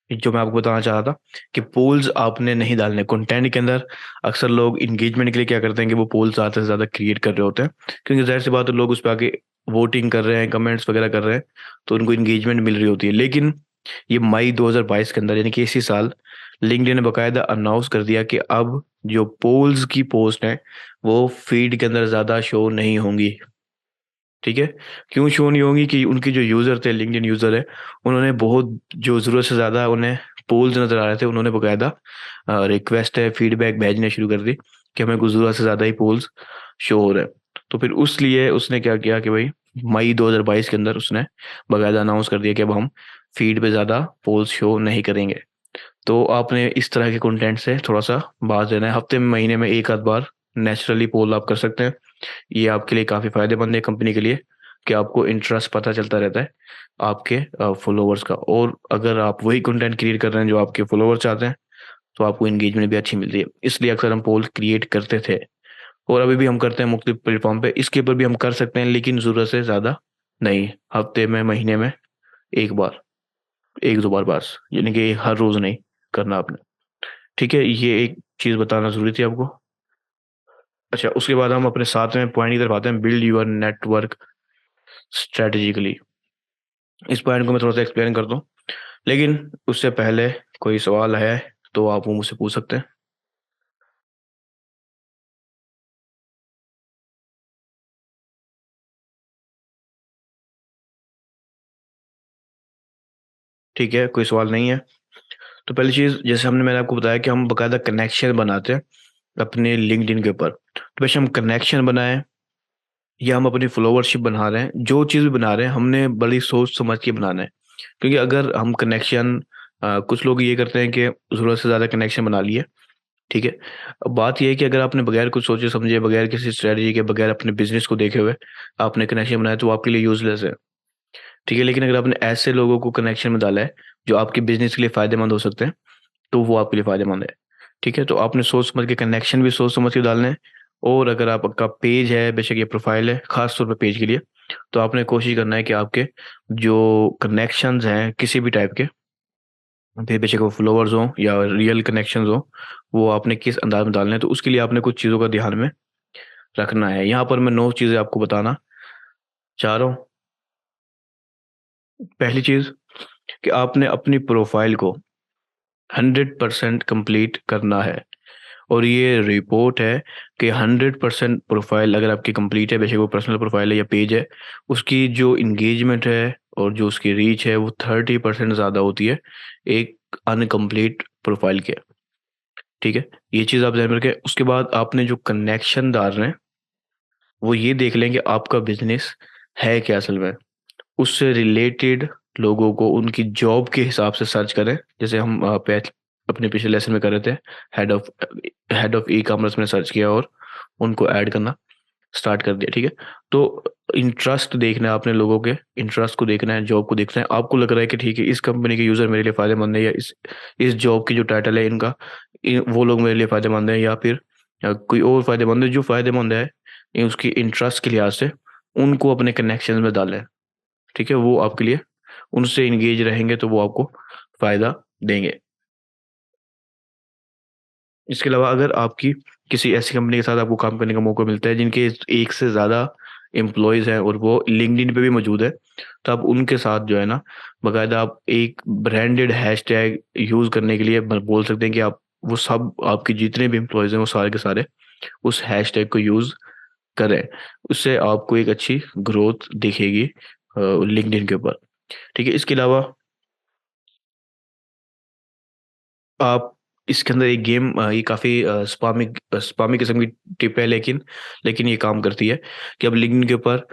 जो मैं आपको बताना चाह रहा था कि पोल्स आपने नहीं डालने कंटेंट के अंदर। अक्सर लोग इंगेजमेंट के लिए क्या करते हैं कि वो पोल्स ज़्यादा से ज़्यादा क्रिएट कर रहे होते हैं, क्योंकि जाहिर सी बात है लोग उस पर आके वोटिंग कर रहे हैं, कमेंट्स वगैरह कर रहे हैं, तो उनको इंगेजमेंट मिल रही होती है। लेकिन ये मई 2022 के अंदर, यानी कि इसी साल, लिंक्डइन ने बकायदा अनाउंस कर दिया कि अब जो पोल्स की पोस्ट है वो फीड के अंदर ज़्यादा शो नहीं होंगी। ठीक है, क्यों शो नहीं होंगी? कि उनके जो यूज़र थे, लिंक्डइन यूज़र है, उन्होंने बहुत, जो ज़रूरत से ज़्यादा उन्हें पोल्स नज़र आ रहे थे, उन्होंने बकायदा रिक्वेस्ट है, फीडबैक भेजने शुरू कर दी कि हमें कुछ ज़रूरत से ज़्यादा ही पोल्स शो हो रहे हैं। तो फिर उस लिए उसने क्या किया कि भाई मई 2022 के अंदर उसने बकायदा अनाउंस कर दिया कि अब हम फीड पे ज़्यादा पोल्स शो नहीं करेंगे। तो आपने इस तरह के कंटेंट से थोड़ा सा बाज लेना है। हफ्ते में, महीने में एक आध बार नेचुरली पोल आप कर सकते हैं। ये आपके लिए काफ़ी फायदेमंद है, कंपनी के लिए, कि आपको इंटरेस्ट पता चलता रहता है आपके फॉलोवर्स का। और अगर आप वही कंटेंट क्रिएट कर रहे हैं जो आपके फॉलोवर चाहते हैं, तो आपको इंगेजमेंट भी अच्छी मिलती है। इसलिए अक्सर हम पोल क्रिएट करते थे, और अभी भी हम करते हैं मुख्तलिफ प्लेटफॉर्म पे। इसके ऊपर भी हम कर सकते हैं, लेकिन ज़रूरत से ज़्यादा नहीं। हफ्ते में, महीने में एक बार, एक दो बार बस, यानी कि हर रोज़ नहीं करना आपने। ठीक है, ये एक चीज़ बताना ज़रूरी थी आपको। अच्छा, उसके बाद हम अपने 7वें पॉइंट की तरफ आते हैं, बिल्ड योर नेटवर्क स्ट्रेटेजिकली। इस पॉइंट को मैं थोड़ा सा एक्सप्लेन करता हूँ, लेकिन उससे पहले कोई सवाल है तो आप वो मुझसे पूछ सकते हैं। ठीक है, कोई सवाल नहीं है। तो पहली चीज़, जैसे मैंने आपको बताया कि हम बाकायदा कनेक्शन बनाते हैं अपने लिंक्डइन के ऊपर। तो वैसे हम कनेक्शन बनाएं या हम अपनी फॉलोवरशिप बना रहे हैं, जो चीज़ भी बना रहे हैं, हमने बड़ी सोच समझ के बनाना है। क्योंकि अगर हम कनेक्शन, कुछ लोग ये करते हैं कि ज़रूरत से ज़्यादा कनेक्शन बना लिए। ठीक है, अब बात ये है कि अगर आपने बगैर कुछ सोचे समझे, बगैर किसी स्ट्रेटजी के, बगैर अपने बिजनेस को देखे हुए आपने कनेक्शन बनाया, तो वो आपके लिए यूजलेस है। ठीक है, लेकिन अगर आपने ऐसे लोगों को कनेक्शन में डाला है जो आपके बिजनेस के लिए फायदेमंद हो सकते हैं, तो वो आपके लिए फायदेमंद है। ठीक है, तो आपने सोच समझ के, कनेक्शन भी सोच समझ के डालने हैं। और अगर आपका पेज है, बेशक ये प्रोफाइल है, खास तौर पे पेज के लिए, तो आपने कोशिश करना है कि आपके जो कनेक्शंस हैं किसी भी टाइप के, फिर बेशक वो फॉलोवर्स हों या रियल कनेक्शंस हों, वो आपने किस अंदाज में डालने हैं, तो उसके लिए आपने कुछ चीज़ों का ध्यान में रखना है। यहाँ पर मैं 9 चीज़ें आपको बताना चाह रहा हूँ। पहली चीज़, कि आपने अपनी प्रोफाइल को 100% कंप्लीट करना है। और ये रिपोर्ट है कि 100% प्रोफाइल अगर आपकी कंप्लीट है, बेशक वो पर्सनल प्रोफाइल है या पेज है, उसकी जो इंगेजमेंट है और जो उसकी रीच है वो 30% ज़्यादा होती है एक अनकम्प्लीट प्रोफाइल के। ठीक है, ये चीज़ आप ध्यान में रखें। उसके बाद आपने जो कनेक्शन डाल रहे हैं, वो ये देख लें कि आपका बिजनेस है क्या असल में। उससे रिलेटेड लोगों को उनकी जॉब के हिसाब से सर्च करें। जैसे हम अपने पिछले लेसन में कर रहे थे, head of head of e commerce में सर्च किया और उनको ऐड करना स्टार्ट कर दिया। ठीक है, तो इंटरेस्ट देखना है, आपने लोगों के इंटरेस्ट को देखना है, जॉब को देखना है। आपको लग रहा है कि ठीक है, इस कंपनी के यूज़र मेरे लिए फ़ायदेमंद है, या इस जॉब की जो टाइटल है इनका, वो लोग मेरे लिए फ़ायदेमंद है, या फिर कोई और फ़ायदेमंद है। जो फ़ायदेमंद है उसकी इंटरेस्ट के लिहाज से, उनको अपने कनेक्शन में डालें। ठीक है, वो आपके लिए, उनसे एंगेज रहेंगे तो वो आपको फ़ायदा देंगे। इसके अलावा अगर आपकी किसी ऐसी कंपनी के साथ आपको काम करने का मौका मिलता है जिनके एक से ज़्यादा एम्प्लॉइज़ हैं और वो लिंक्डइन पे भी मौजूद है, तो आप उनके साथ जो है ना, बाकायदा आप एक ब्रांडेड हैशटैग यूज़ करने के लिए बोल सकते हैं कि आप, वो सब आपके जितने भी एम्प्लॉइज़ हैं वो सारे के सारे उस हैशटैग को यूज़ करें। उससे आपको एक अच्छी ग्रोथ दिखेगी लिंक्डइन के ऊपर। ठीक है, इसके अलावा आप इसके अंदर एक गेम, ये काफ़ी स्पामी किस्म की टिप है, लेकिन ये काम करती है कि आप लिंक्डइन के ऊपर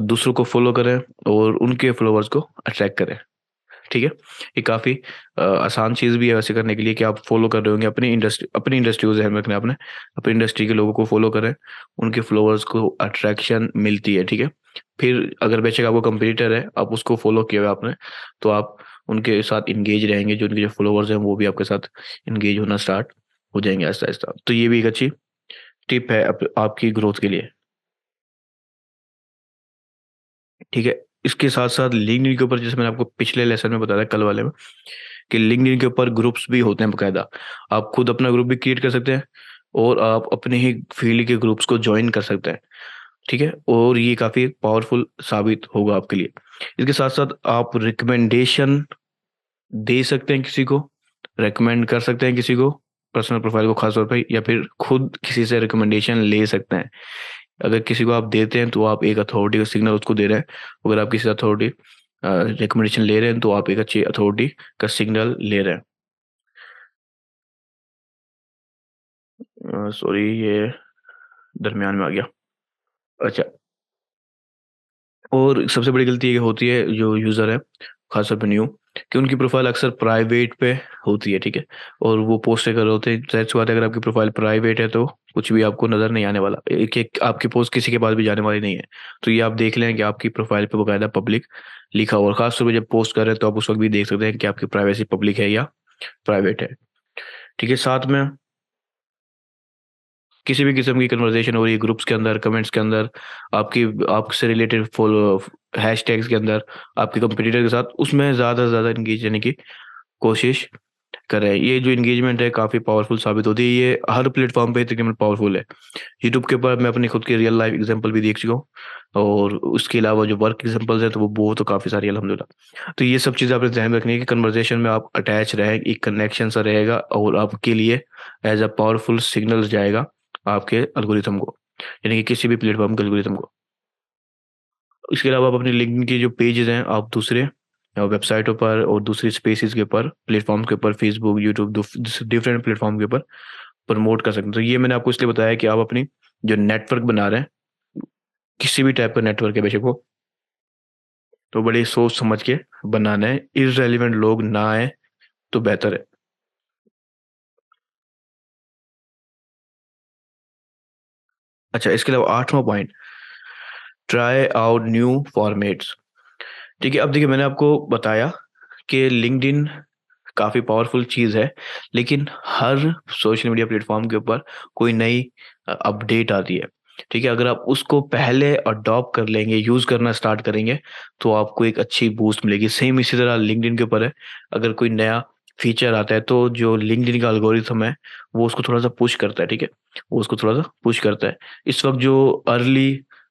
दूसरों को फॉलो करें और उनके फॉलोवर्स को अट्रैक्ट करें। ठीक है, ये काफ़ी आसान चीज़ भी है वैसे करने के लिए, कि आप फॉलो कर रहे होंगे अपनी इंडस्ट्री को ध्यान में रखना है आपने। अपनी इंडस्ट्री के लोगों को फॉलो करें, उनके फॉलोवर्स को अट्रैक्शन मिलती है। ठीक है, फिर अगर बेशक आपको कंपटीटर है, आप उसको फॉलो किया हुआ है आपने, तो आप उनके साथ एंगेज रहेंगे। जो उनके जो फॉलोवर्स हैं वो भी आपके साथ एंगेज होना स्टार्ट हो जाएंगे आहिस्ता आहिस्ता। तो ये भी एक अच्छी टिप है आपकी ग्रोथ के लिए। ठीक है, इसके साथ साथ लिंक्डइन के ऊपर, जैसे मैंने आपको पिछले लेसन में बताया, कल वाले में, कि लिंक्डइन के ऊपर ग्रुप्स भी होते हैं बकायदा। आप खुद अपना ग्रुप भी क्रिएट कर सकते हैं और आप अपने ही फील्ड के ग्रुप्स को ज्वाइन कर सकते हैं। ठीक है, और ये काफ़ी पावरफुल साबित होगा आपके लिए। इसके साथ साथ आप रिकमेंडेशन दे सकते हैं किसी को, रेकमेंड कर सकते हैं किसी को, पर्सनल प्रोफाइल को खास तौर पे, या फिर खुद किसी से रिकमेंडेशन ले सकते हैं। अगर किसी को आप देते हैं तो आप एक अथॉरिटी का सिग्नल उसको दे रहे हैं। अगर आप किसी अथॉरिटी रिकमेंडेशन ले रहे हैं तो आप एक अच्छी अथॉरिटी का सिग्नल ले रहे हैं। सॉरी, ये दरमियान में आ गया। अच्छा, और सबसे बड़ी गलती ये होती है जो यूज़र है, खासतौर पे न्यू, कि उनकी प्रोफाइल अक्सर प्राइवेट पे होती है, ठीक है। और वो पोस्टें कर रहे होते हैं, जाहिर सी बात है अगर आपकी प्रोफाइल प्राइवेट है तो कुछ भी आपको नज़र नहीं आने वाला, एक एक आपकी पोस्ट किसी के पास भी जाने वाली नहीं है। तो ये आप देख लें कि आपकी प्रोफाइल पे बकायदा पब्लिक लिखा हुआ, और खासतौर पर जब पोस्ट कर रहे हैं तो आप उस वक्त भी देख सकते हैं कि आपकी प्राइवेसी पब्लिक है या प्राइवेट है, ठीक है। साथ में किसी भी किस्म की कन्वर्सेशन हो रही है ग्रुप्स के अंदर, कमेंट्स के अंदर, आपकी आपसे रिलेटेड फॉलो हैशटैग्स के अंदर, आपके कंपटीटर के साथ, उसमें ज़्यादा से ज़्यादा इंगेज रहने की कोशिश करें। ये जो इंगेजमेंट है काफ़ी पावरफुल साबित होती है, ये हर प्लेटफॉर्म पे तकरीबन पावरफुल है। यूट्यूब के ऊपर मैं अपनी खुद की रियल लाइफ एग्जांपल भी देख चुका हूँ, और उसके अलावा जो वर्क एग्जांपल्स हैं तो वो तो काफ़ी सारी है, अल्हम्दुलिल्लाह। तो ये सब चीज़ें आपने ध्यान रखनी है कि कन्वर्सेशन में आप अटैच रहें, एक कनेक्शन सा रहेगा, और आपके लिए एज अ पावरफुल सिग्नल जाएगा आपके एल्गोरिथम को, यानी कि किसी भी प्लेटफॉर्म के एल्गोरिथम को। इसके अलावा आप अपने लिंक्डइन के जो पेजेस हैं आप दूसरे वेबसाइटों पर और दूसरी स्पेसेस के ऊपर, प्लेटफॉर्म के ऊपर, फेसबुक, यूट्यूब, डिफरेंट प्लेटफॉर्म के ऊपर प्रमोट कर सकते हैं। तो ये मैंने आपको इसलिए बताया कि आप अपनी जो नेटवर्क बना रहे हैं, किसी भी टाइप का नेटवर्क है बेशक वो, तो बड़ी सोच समझ के बनाना है, इररेलेवेंट लोग ना आए तो बेहतर है। अच्छा, इसके अलावा 8वां point, try out new formats. ठीक है, अब देखिए मैंने आपको बताया कि लिंक्डइन काफ़ी पावरफुल चीज़ है, लेकिन हर सोशल मीडिया प्लेटफॉर्म के ऊपर कोई नई अपडेट आती है, ठीक है। अगर आप उसको पहले अडॉप्ट कर लेंगे, यूज़ करना स्टार्ट करेंगे, तो आपको एक अच्छी बूस्ट मिलेगी। सेम इसी तरह लिंक्डइन के ऊपर है, अगर कोई नया फीचर आता है तो जो लिंक्डइन का एल्गोरिथम है वो उसको थोड़ा सा पुश करता है, ठीक है, वो उसको थोड़ा सा पुश करता है। इस वक्त जो अर्ली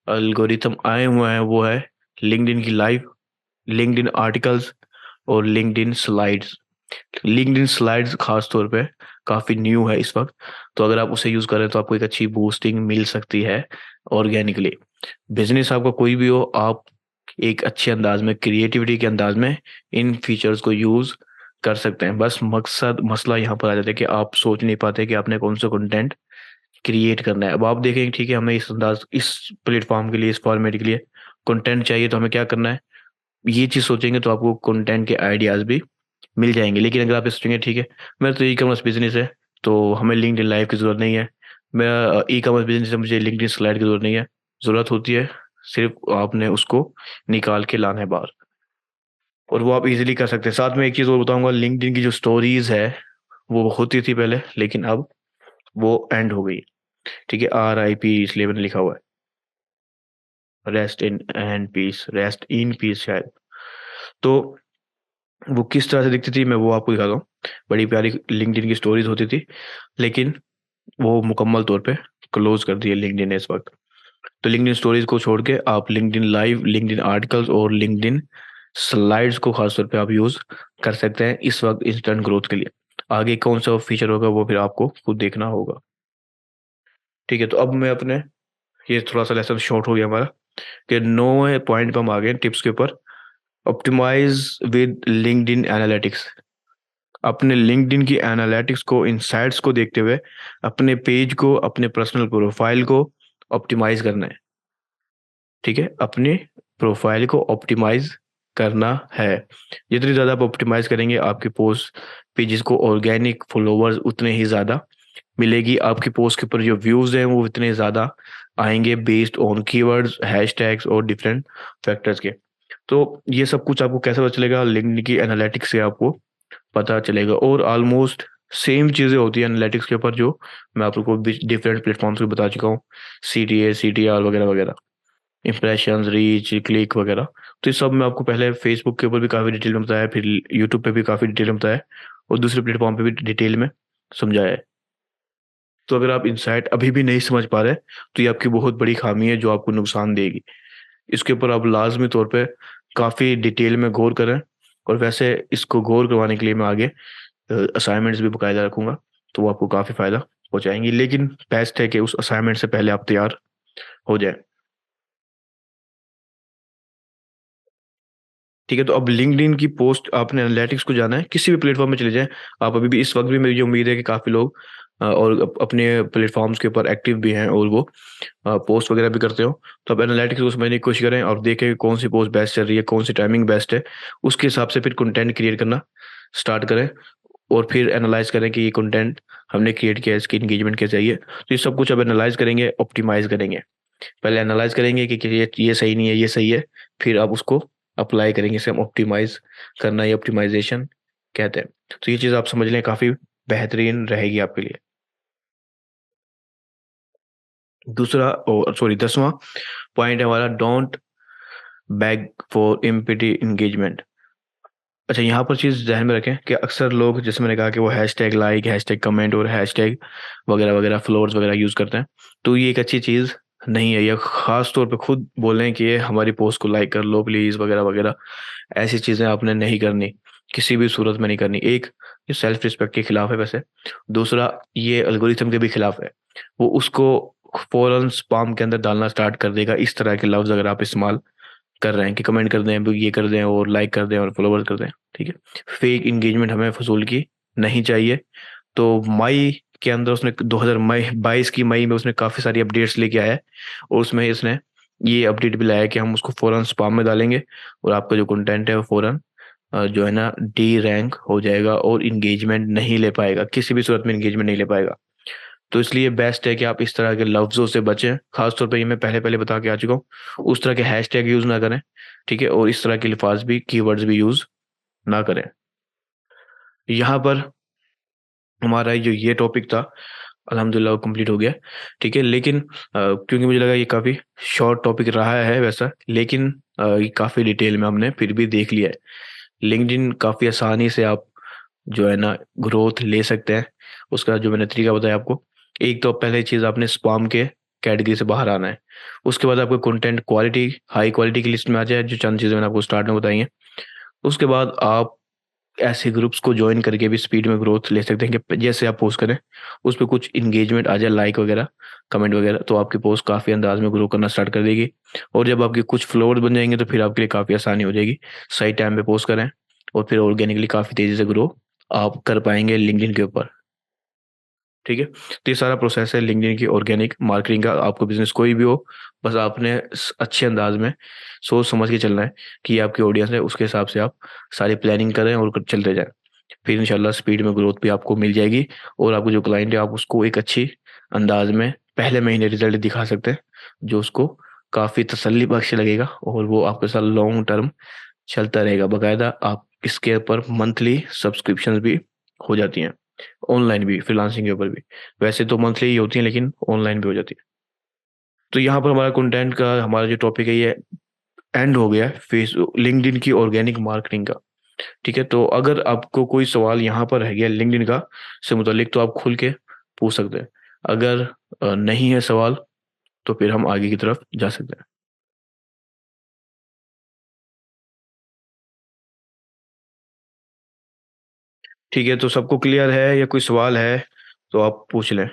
एल्गोरिथम आए हुए हैं वो है लिंक्डइन की लाइव, लिंक्डइन आर्टिकल्स और लिंक्डइन स्लाइड्स। लिंक्डइन स्लाइड्स खास तौर पे काफ़ी न्यू है इस वक्त, तो अगर आप उसे यूज़ करें तो आपको एक अच्छी बूस्टिंग मिल सकती है ऑर्गेनिकली। बिजनेस आपका कोई भी हो, आप एक अच्छे अंदाज में, क्रिएटिविटी के अंदाज में इन फीचर्स को यूज़ कर सकते हैं। बस मकसद मसला यहाँ पर आ जाता है कि आप सोच नहीं पाते कि आपने कौन सा कंटेंट क्रिएट करना है। अब आप देखेंगे ठीक है, हमें इस अंदाज, इस प्लेटफॉर्म के लिए, इस फॉर्मेट के लिए कंटेंट चाहिए, तो हमें क्या करना है, ये चीज़ सोचेंगे तो आपको कंटेंट के आइडियाज़ भी मिल जाएँगे। लेकिन अगर आप ये सोचेंगे ठीक है, मेरा तो ई-कॉमर्स बिज़नेस है, तो हमें लिंक्डइन लाइव की ज़रूरत नहीं है। मेरा ई-कॉमर्स बिज़नेस है, मुझे लिंक्डइन स्लाइड की ज़रूरत नहीं है। ज़रूरत होती है, सिर्फ़ आपने उसको निकाल के लाना है बाहर, और वो आप ईज़िली कर सकते हैं। साथ में एक चीज़ और बताऊँगा, लिंक्डइन की जो स्टोरीज़ है, वो होती थी पहले, लेकिन अब वो एंड हो गई। ठीक है, आरआईपी इसलिए मैंने लिखा हुआ है, रेस्ट इन पीस शायद। तो वो किस तरह से दिखती थी मैं वो आपको दिखाता हूँ। बड़ी प्यारी लिंक्डइन की स्टोरीज़ होती थी, लेकिन वो मुकम्मल तौर पे क्लोज़ कर दी है लिंक्डइन ने इस वक़्त। तो लिंक्डइन स्टोरीज़ को छोड़ के आप लिंक्डइन लाइव, लिंक्डइन आर्टिकल्स और लिंक्डइन स्लाइड्स को ख़ास तौर पे आप यूज़ कर सकते हैं इस वक़्त इंस्टेंट ग्रोथ के लिए। आगे कौन-सा फीचर होगा वो फिर आपको खुद देखना होगा। ठीक है, तो अब मैं अपने, ये थोड़ा-सा लेसन शॉर्ट हो गया हमारा, कि 9वें पॉइंट पे हम आ गए हैं टिप्स के ऊपर। Optimise with LinkedIn analytics. अपने लिंक्डइन की एनालिटिक्स को, इनसाइट्स को देखते हुए अपने पेज को, अपने पर्सनल प्रोफाइल को ऑप्टिमाइज़ करना है। ठीक है? अपने प्रोफाइल को ऑप्टिमाइज़ करना है। जितनी ज़्यादा आप ऑप्टिमाइज़ करेंगे, आपके पोस्ट पेजेज़ को ऑर्गेनिक फॉलोवर्स उतने ही ज़्यादा मिलेगी। आपकी पोस्ट के ऊपर जो व्यूज़ हैं वो इतने ज़्यादा आएँगे बेस्ड ऑन कीवर्ड्स, हैशटैग्स और डिफरेंट फैक्टर्स के। तो ये सब कुछ आपको कैसे पता चलेगा? लिंक्डइन की एनालिटिक्स से आपको पता चलेगा, और ऑलमोस्ट सेम चीज़ें होती हैं एनालिटिक्स के ऊपर जो मैं आपको डिफरेंट प्लेटफ़ॉर्म्स पे बता चुका हूँ। सीटीए, सीटीआर वगैरह-वगैरह, इम्प्रेशंस, रीच, क्लिक वगैरह। तो ये सब मैं आपको पहले फेसबुक के ऊपर भी काफ़ी डिटेल में बताया, फिर यूट्यूब पे भी काफ़ी डिटेल में बताया, और दूसरे प्लेटफ़ॉर्म पे भी डिटेल में समझाया है। तो अगर आप इनसाइट अभी भी नहीं समझ पा रहे, तो ये आपकी बहुत बड़ी ख़ामी है जो आपको नुकसान देगी। इसके ऊपर आप लाज़मी तौर पे काफ़ी डिटेल में गौर करें, और वैसे इसको गौर करवाने के लिए मैं आगे असाइनमेंट्स भी बाकायदा रखूंगा, तो वो आपको काफ़ी फ़ायदा पहुंचाएंगी। लेकिन बेस्ट है कि उस असाइनमेंट से पहले आप तैयार हो जाए। ठीक है, तो अब लिंक्डइन की पोस्ट आपने एनालिटिक्स को जाना है, किसी भी प्लेटफॉर्म में चले जाएं आप। अभी भी इस वक्त भी मेरी उम्मीद है कि काफ़ी लोग और अपने प्लेटफॉर्म्स के ऊपर एक्टिव भी हैं और वो पोस्ट वगैरह भी करते हो। तो अब एनालिटिक्स को समझने की कोशिश करें और देखें कि कौन सी पोस्ट बेस्ट चल रही है, कौन सी टाइमिंग बेस्ट है। उसके हिसाब से फिर कंटेंट क्रिएट करना स्टार्ट करें और फिर एनालाइज करें कि ये कंटेंट हमने क्रिएट किया है, इसकी इंगेजमेंट क्या चाहिए। तो ये सब कुछ अब एनालाइज करेंगे, ऑप्टिमाइज करेंगे। पहले एनालाइज करेंगे कि ये सही नहीं है, ये सही है, फिर आप उसको अप्लाई करेंगे। इसे हम ऑप्टिमाइज करना, ये ऑप्टिमाइजेशन कहते हैं। तो ये चीज़ आप समझ लें, काफ़ी बेहतरीन रहेगी आपके लिए। दूसरा, सॉरी, 10वां पॉइंट है हमारा, don't bag for empty engagement. अच्छा, यहाँ पर चीज़ ध्यान में रखें कि अक्सर लोग, जैसे मैंने कहा, कि वो हैशटैग लाइक, हैशटैग कमेंट और हैशटैग वगैरह वगैरह फ्लोर्स वगैरह यूज़ करते हैं। तो ये एक अच्छी चीज़ नहीं है। या ख़ास तौर पे खुद बोलें कि ये हमारी पोस्ट को लाइक कर लो प्लीज़ वगैरह वगैरह, ऐसी चीज़ें आपने नहीं करनी, किसी भी सूरत में नहीं करनी। एक, ये सेल्फ रिस्पेक्ट के खिलाफ है वैसे। दूसरा, ये एल्गोरिथम के भी खिलाफ है। वो उसको फ़ौरन स्पैम के अंदर डालना स्टार्ट कर देगा इस तरह के लफ्ज़ अगर आप इस्तेमाल कर रहे हैं कि कमेंट कर दें, ये कर दें और लाइक कर दें और फॉलोवर कर दें। ठीक है, फेक इंगेजमेंट हमें फजूल की नहीं चाहिए। तो मई के अंदर उसने 2022 की मई में उसने काफ़ी सारी अपडेट्स लेके आया है और उसमें इसने ये अपडेट भी लाया है कि हम उसको फ़ौरन स्पैम में डालेंगे और आपका जो कंटेंट है वो फ़ौरन जो है ना डी रैंक हो जाएगा और इंगेजमेंट नहीं ले पाएगा, किसी भी सूरत में इंगेजमेंट नहीं ले पाएगा। तो इसलिए बेस्ट है कि आप इस तरह के लफ्ज़ों से बचें। खास तौर पे ये मैं पहले पहले बता के आ चुका हूँ, उस तरह के हैशटैग यूज़ ना करें। ठीक है, और इस तरह के अल्फाज भी, कीवर्ड्स भी यूज़ ना करें। यहाँ पर हमारा जो ये टॉपिक था, अल्हम्दुलिल्लाह वो कंप्लीट हो गया। ठीक है, लेकिन क्योंकि मुझे लगा ये काफ़ी शॉर्ट टॉपिक रहा है वैसा, लेकिन ये काफ़ी डिटेल में हमने फिर भी देख लिया है। लिंक्डइन काफ़ी आसानी से आप जो है ना ग्रोथ ले सकते हैं। उसका जो मैंने तरीका बताया आपको, एक तो पहले चीज़ आपने स्पैम के कैटेगरी से बाहर आना है। उसके बाद आपको कंटेंट क्वालिटी, हाई क्वालिटी की लिस्ट में आ जाए, जो चंद चीज़ें मैंने आपको स्टार्ट में बताई हैं। उसके बाद आप ऐसे ग्रुप्स को जॉइन करके भी स्पीड में ग्रोथ ले सकते हैं कि जैसे आप पोस्ट करें उस पे कुछ इंगेजमेंट आ जाए, लाइक वगैरह, कमेंट वगैरह, तो आपकी पोस्ट काफ़ी अंदाज में ग्रो करना स्टार्ट कर देगी। और जब आपके कुछ फॉलोअर्स बन जाएंगे तो फिर आपके लिए काफ़ी आसानी हो जाएगी। सही टाइम पे पोस्ट करें और फिर ऑर्गेनिकली काफ़ी तेज़ी से ग्रो आप कर पाएंगे लिंक्डइन के ऊपर। ठीक है, तो ये सारा प्रोसेस है लिंक्डइन की ऑर्गेनिक मार्केटिंग का। आपको बिजनेस कोई भी हो, बस आपने अच्छे अंदाज में सोच समझ के चलना है कि ये आपकी ऑडियंस है, उसके हिसाब से आप सारी प्लानिंग करें और चलते जाएं। फिर इंशाल्लाह स्पीड में ग्रोथ भी आपको मिल जाएगी और आपको जो क्लाइंट है आप उसको एक अच्छी अंदाज में पहले महीने रिजल्ट दिखा सकते हैं, जो उसको काफ़ी तसल्ली बख्श लगेगा और वो आपके साथ लॉन्ग टर्म चलता रहेगा बाकायदा। आप इसके ऊपर मंथली सब्सक्रिप्शंस भी हो जाती हैं, ऑनलाइन भी, फ्रीलांसिंग के ऊपर भी। वैसे तो मंथली ही होती हैं लेकिन ऑनलाइन भी हो जाती है। तो यहाँ पर हमारा कंटेंट का हमारा जो टॉपिक है ये एंड हो गया है, फेस लिंक्डइन की ऑर्गेनिक मार्केटिंग का। ठीक है, तो अगर आपको कोई सवाल यहाँ पर रह गया लिंक्डइन का से मुतालिक तो आप खुल के पूछ सकते हैं। अगर नहीं है सवाल तो फिर हम आगे की तरफ जा सकते हैं। ठीक है, तो सबको क्लियर है या कोई सवाल है तो आप पूछ लें।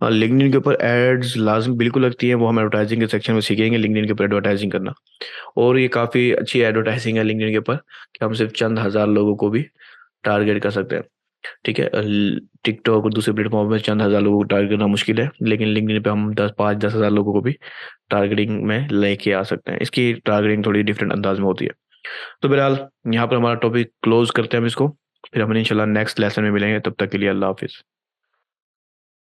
हाँ, लिंक्डइन के ऊपर एड्स लाज़िम बिल्कुल लगती है, वो हम एडवर्टाइजिंग के सेक्शन में सीखेंगे लिंक्डइन के ऊपर एडवर्टाइजिंग करना। और ये काफ़ी अच्छी एडवर्टाइजिंग है लिंक्डइन के ऊपर कि हम सिर्फ चंद हज़ार लोगों को भी टारगेट कर सकते हैं। ठीक है, टिकटॉक और दूसरे प्लेटफॉर्म में चंद हज़ार लोगों को टारगेट करना मुश्किल है, लेकिन लिंक्डइन पे हम 10 हज़ार लोगों को भी टारगेटिंग में लेके आ सकते हैं। इसकी टारगेटिंग थोड़ी डिफरेंट अंदाज में होती है। तो बहरहाल यहाँ पर हमारा टॉपिक क्लोज करते हैं हम इसको, फिर हम इंशाल्लाह नेक्स्ट लेसन में मिलेंगे। तब तक के लिए अल्लाह हाफिज़।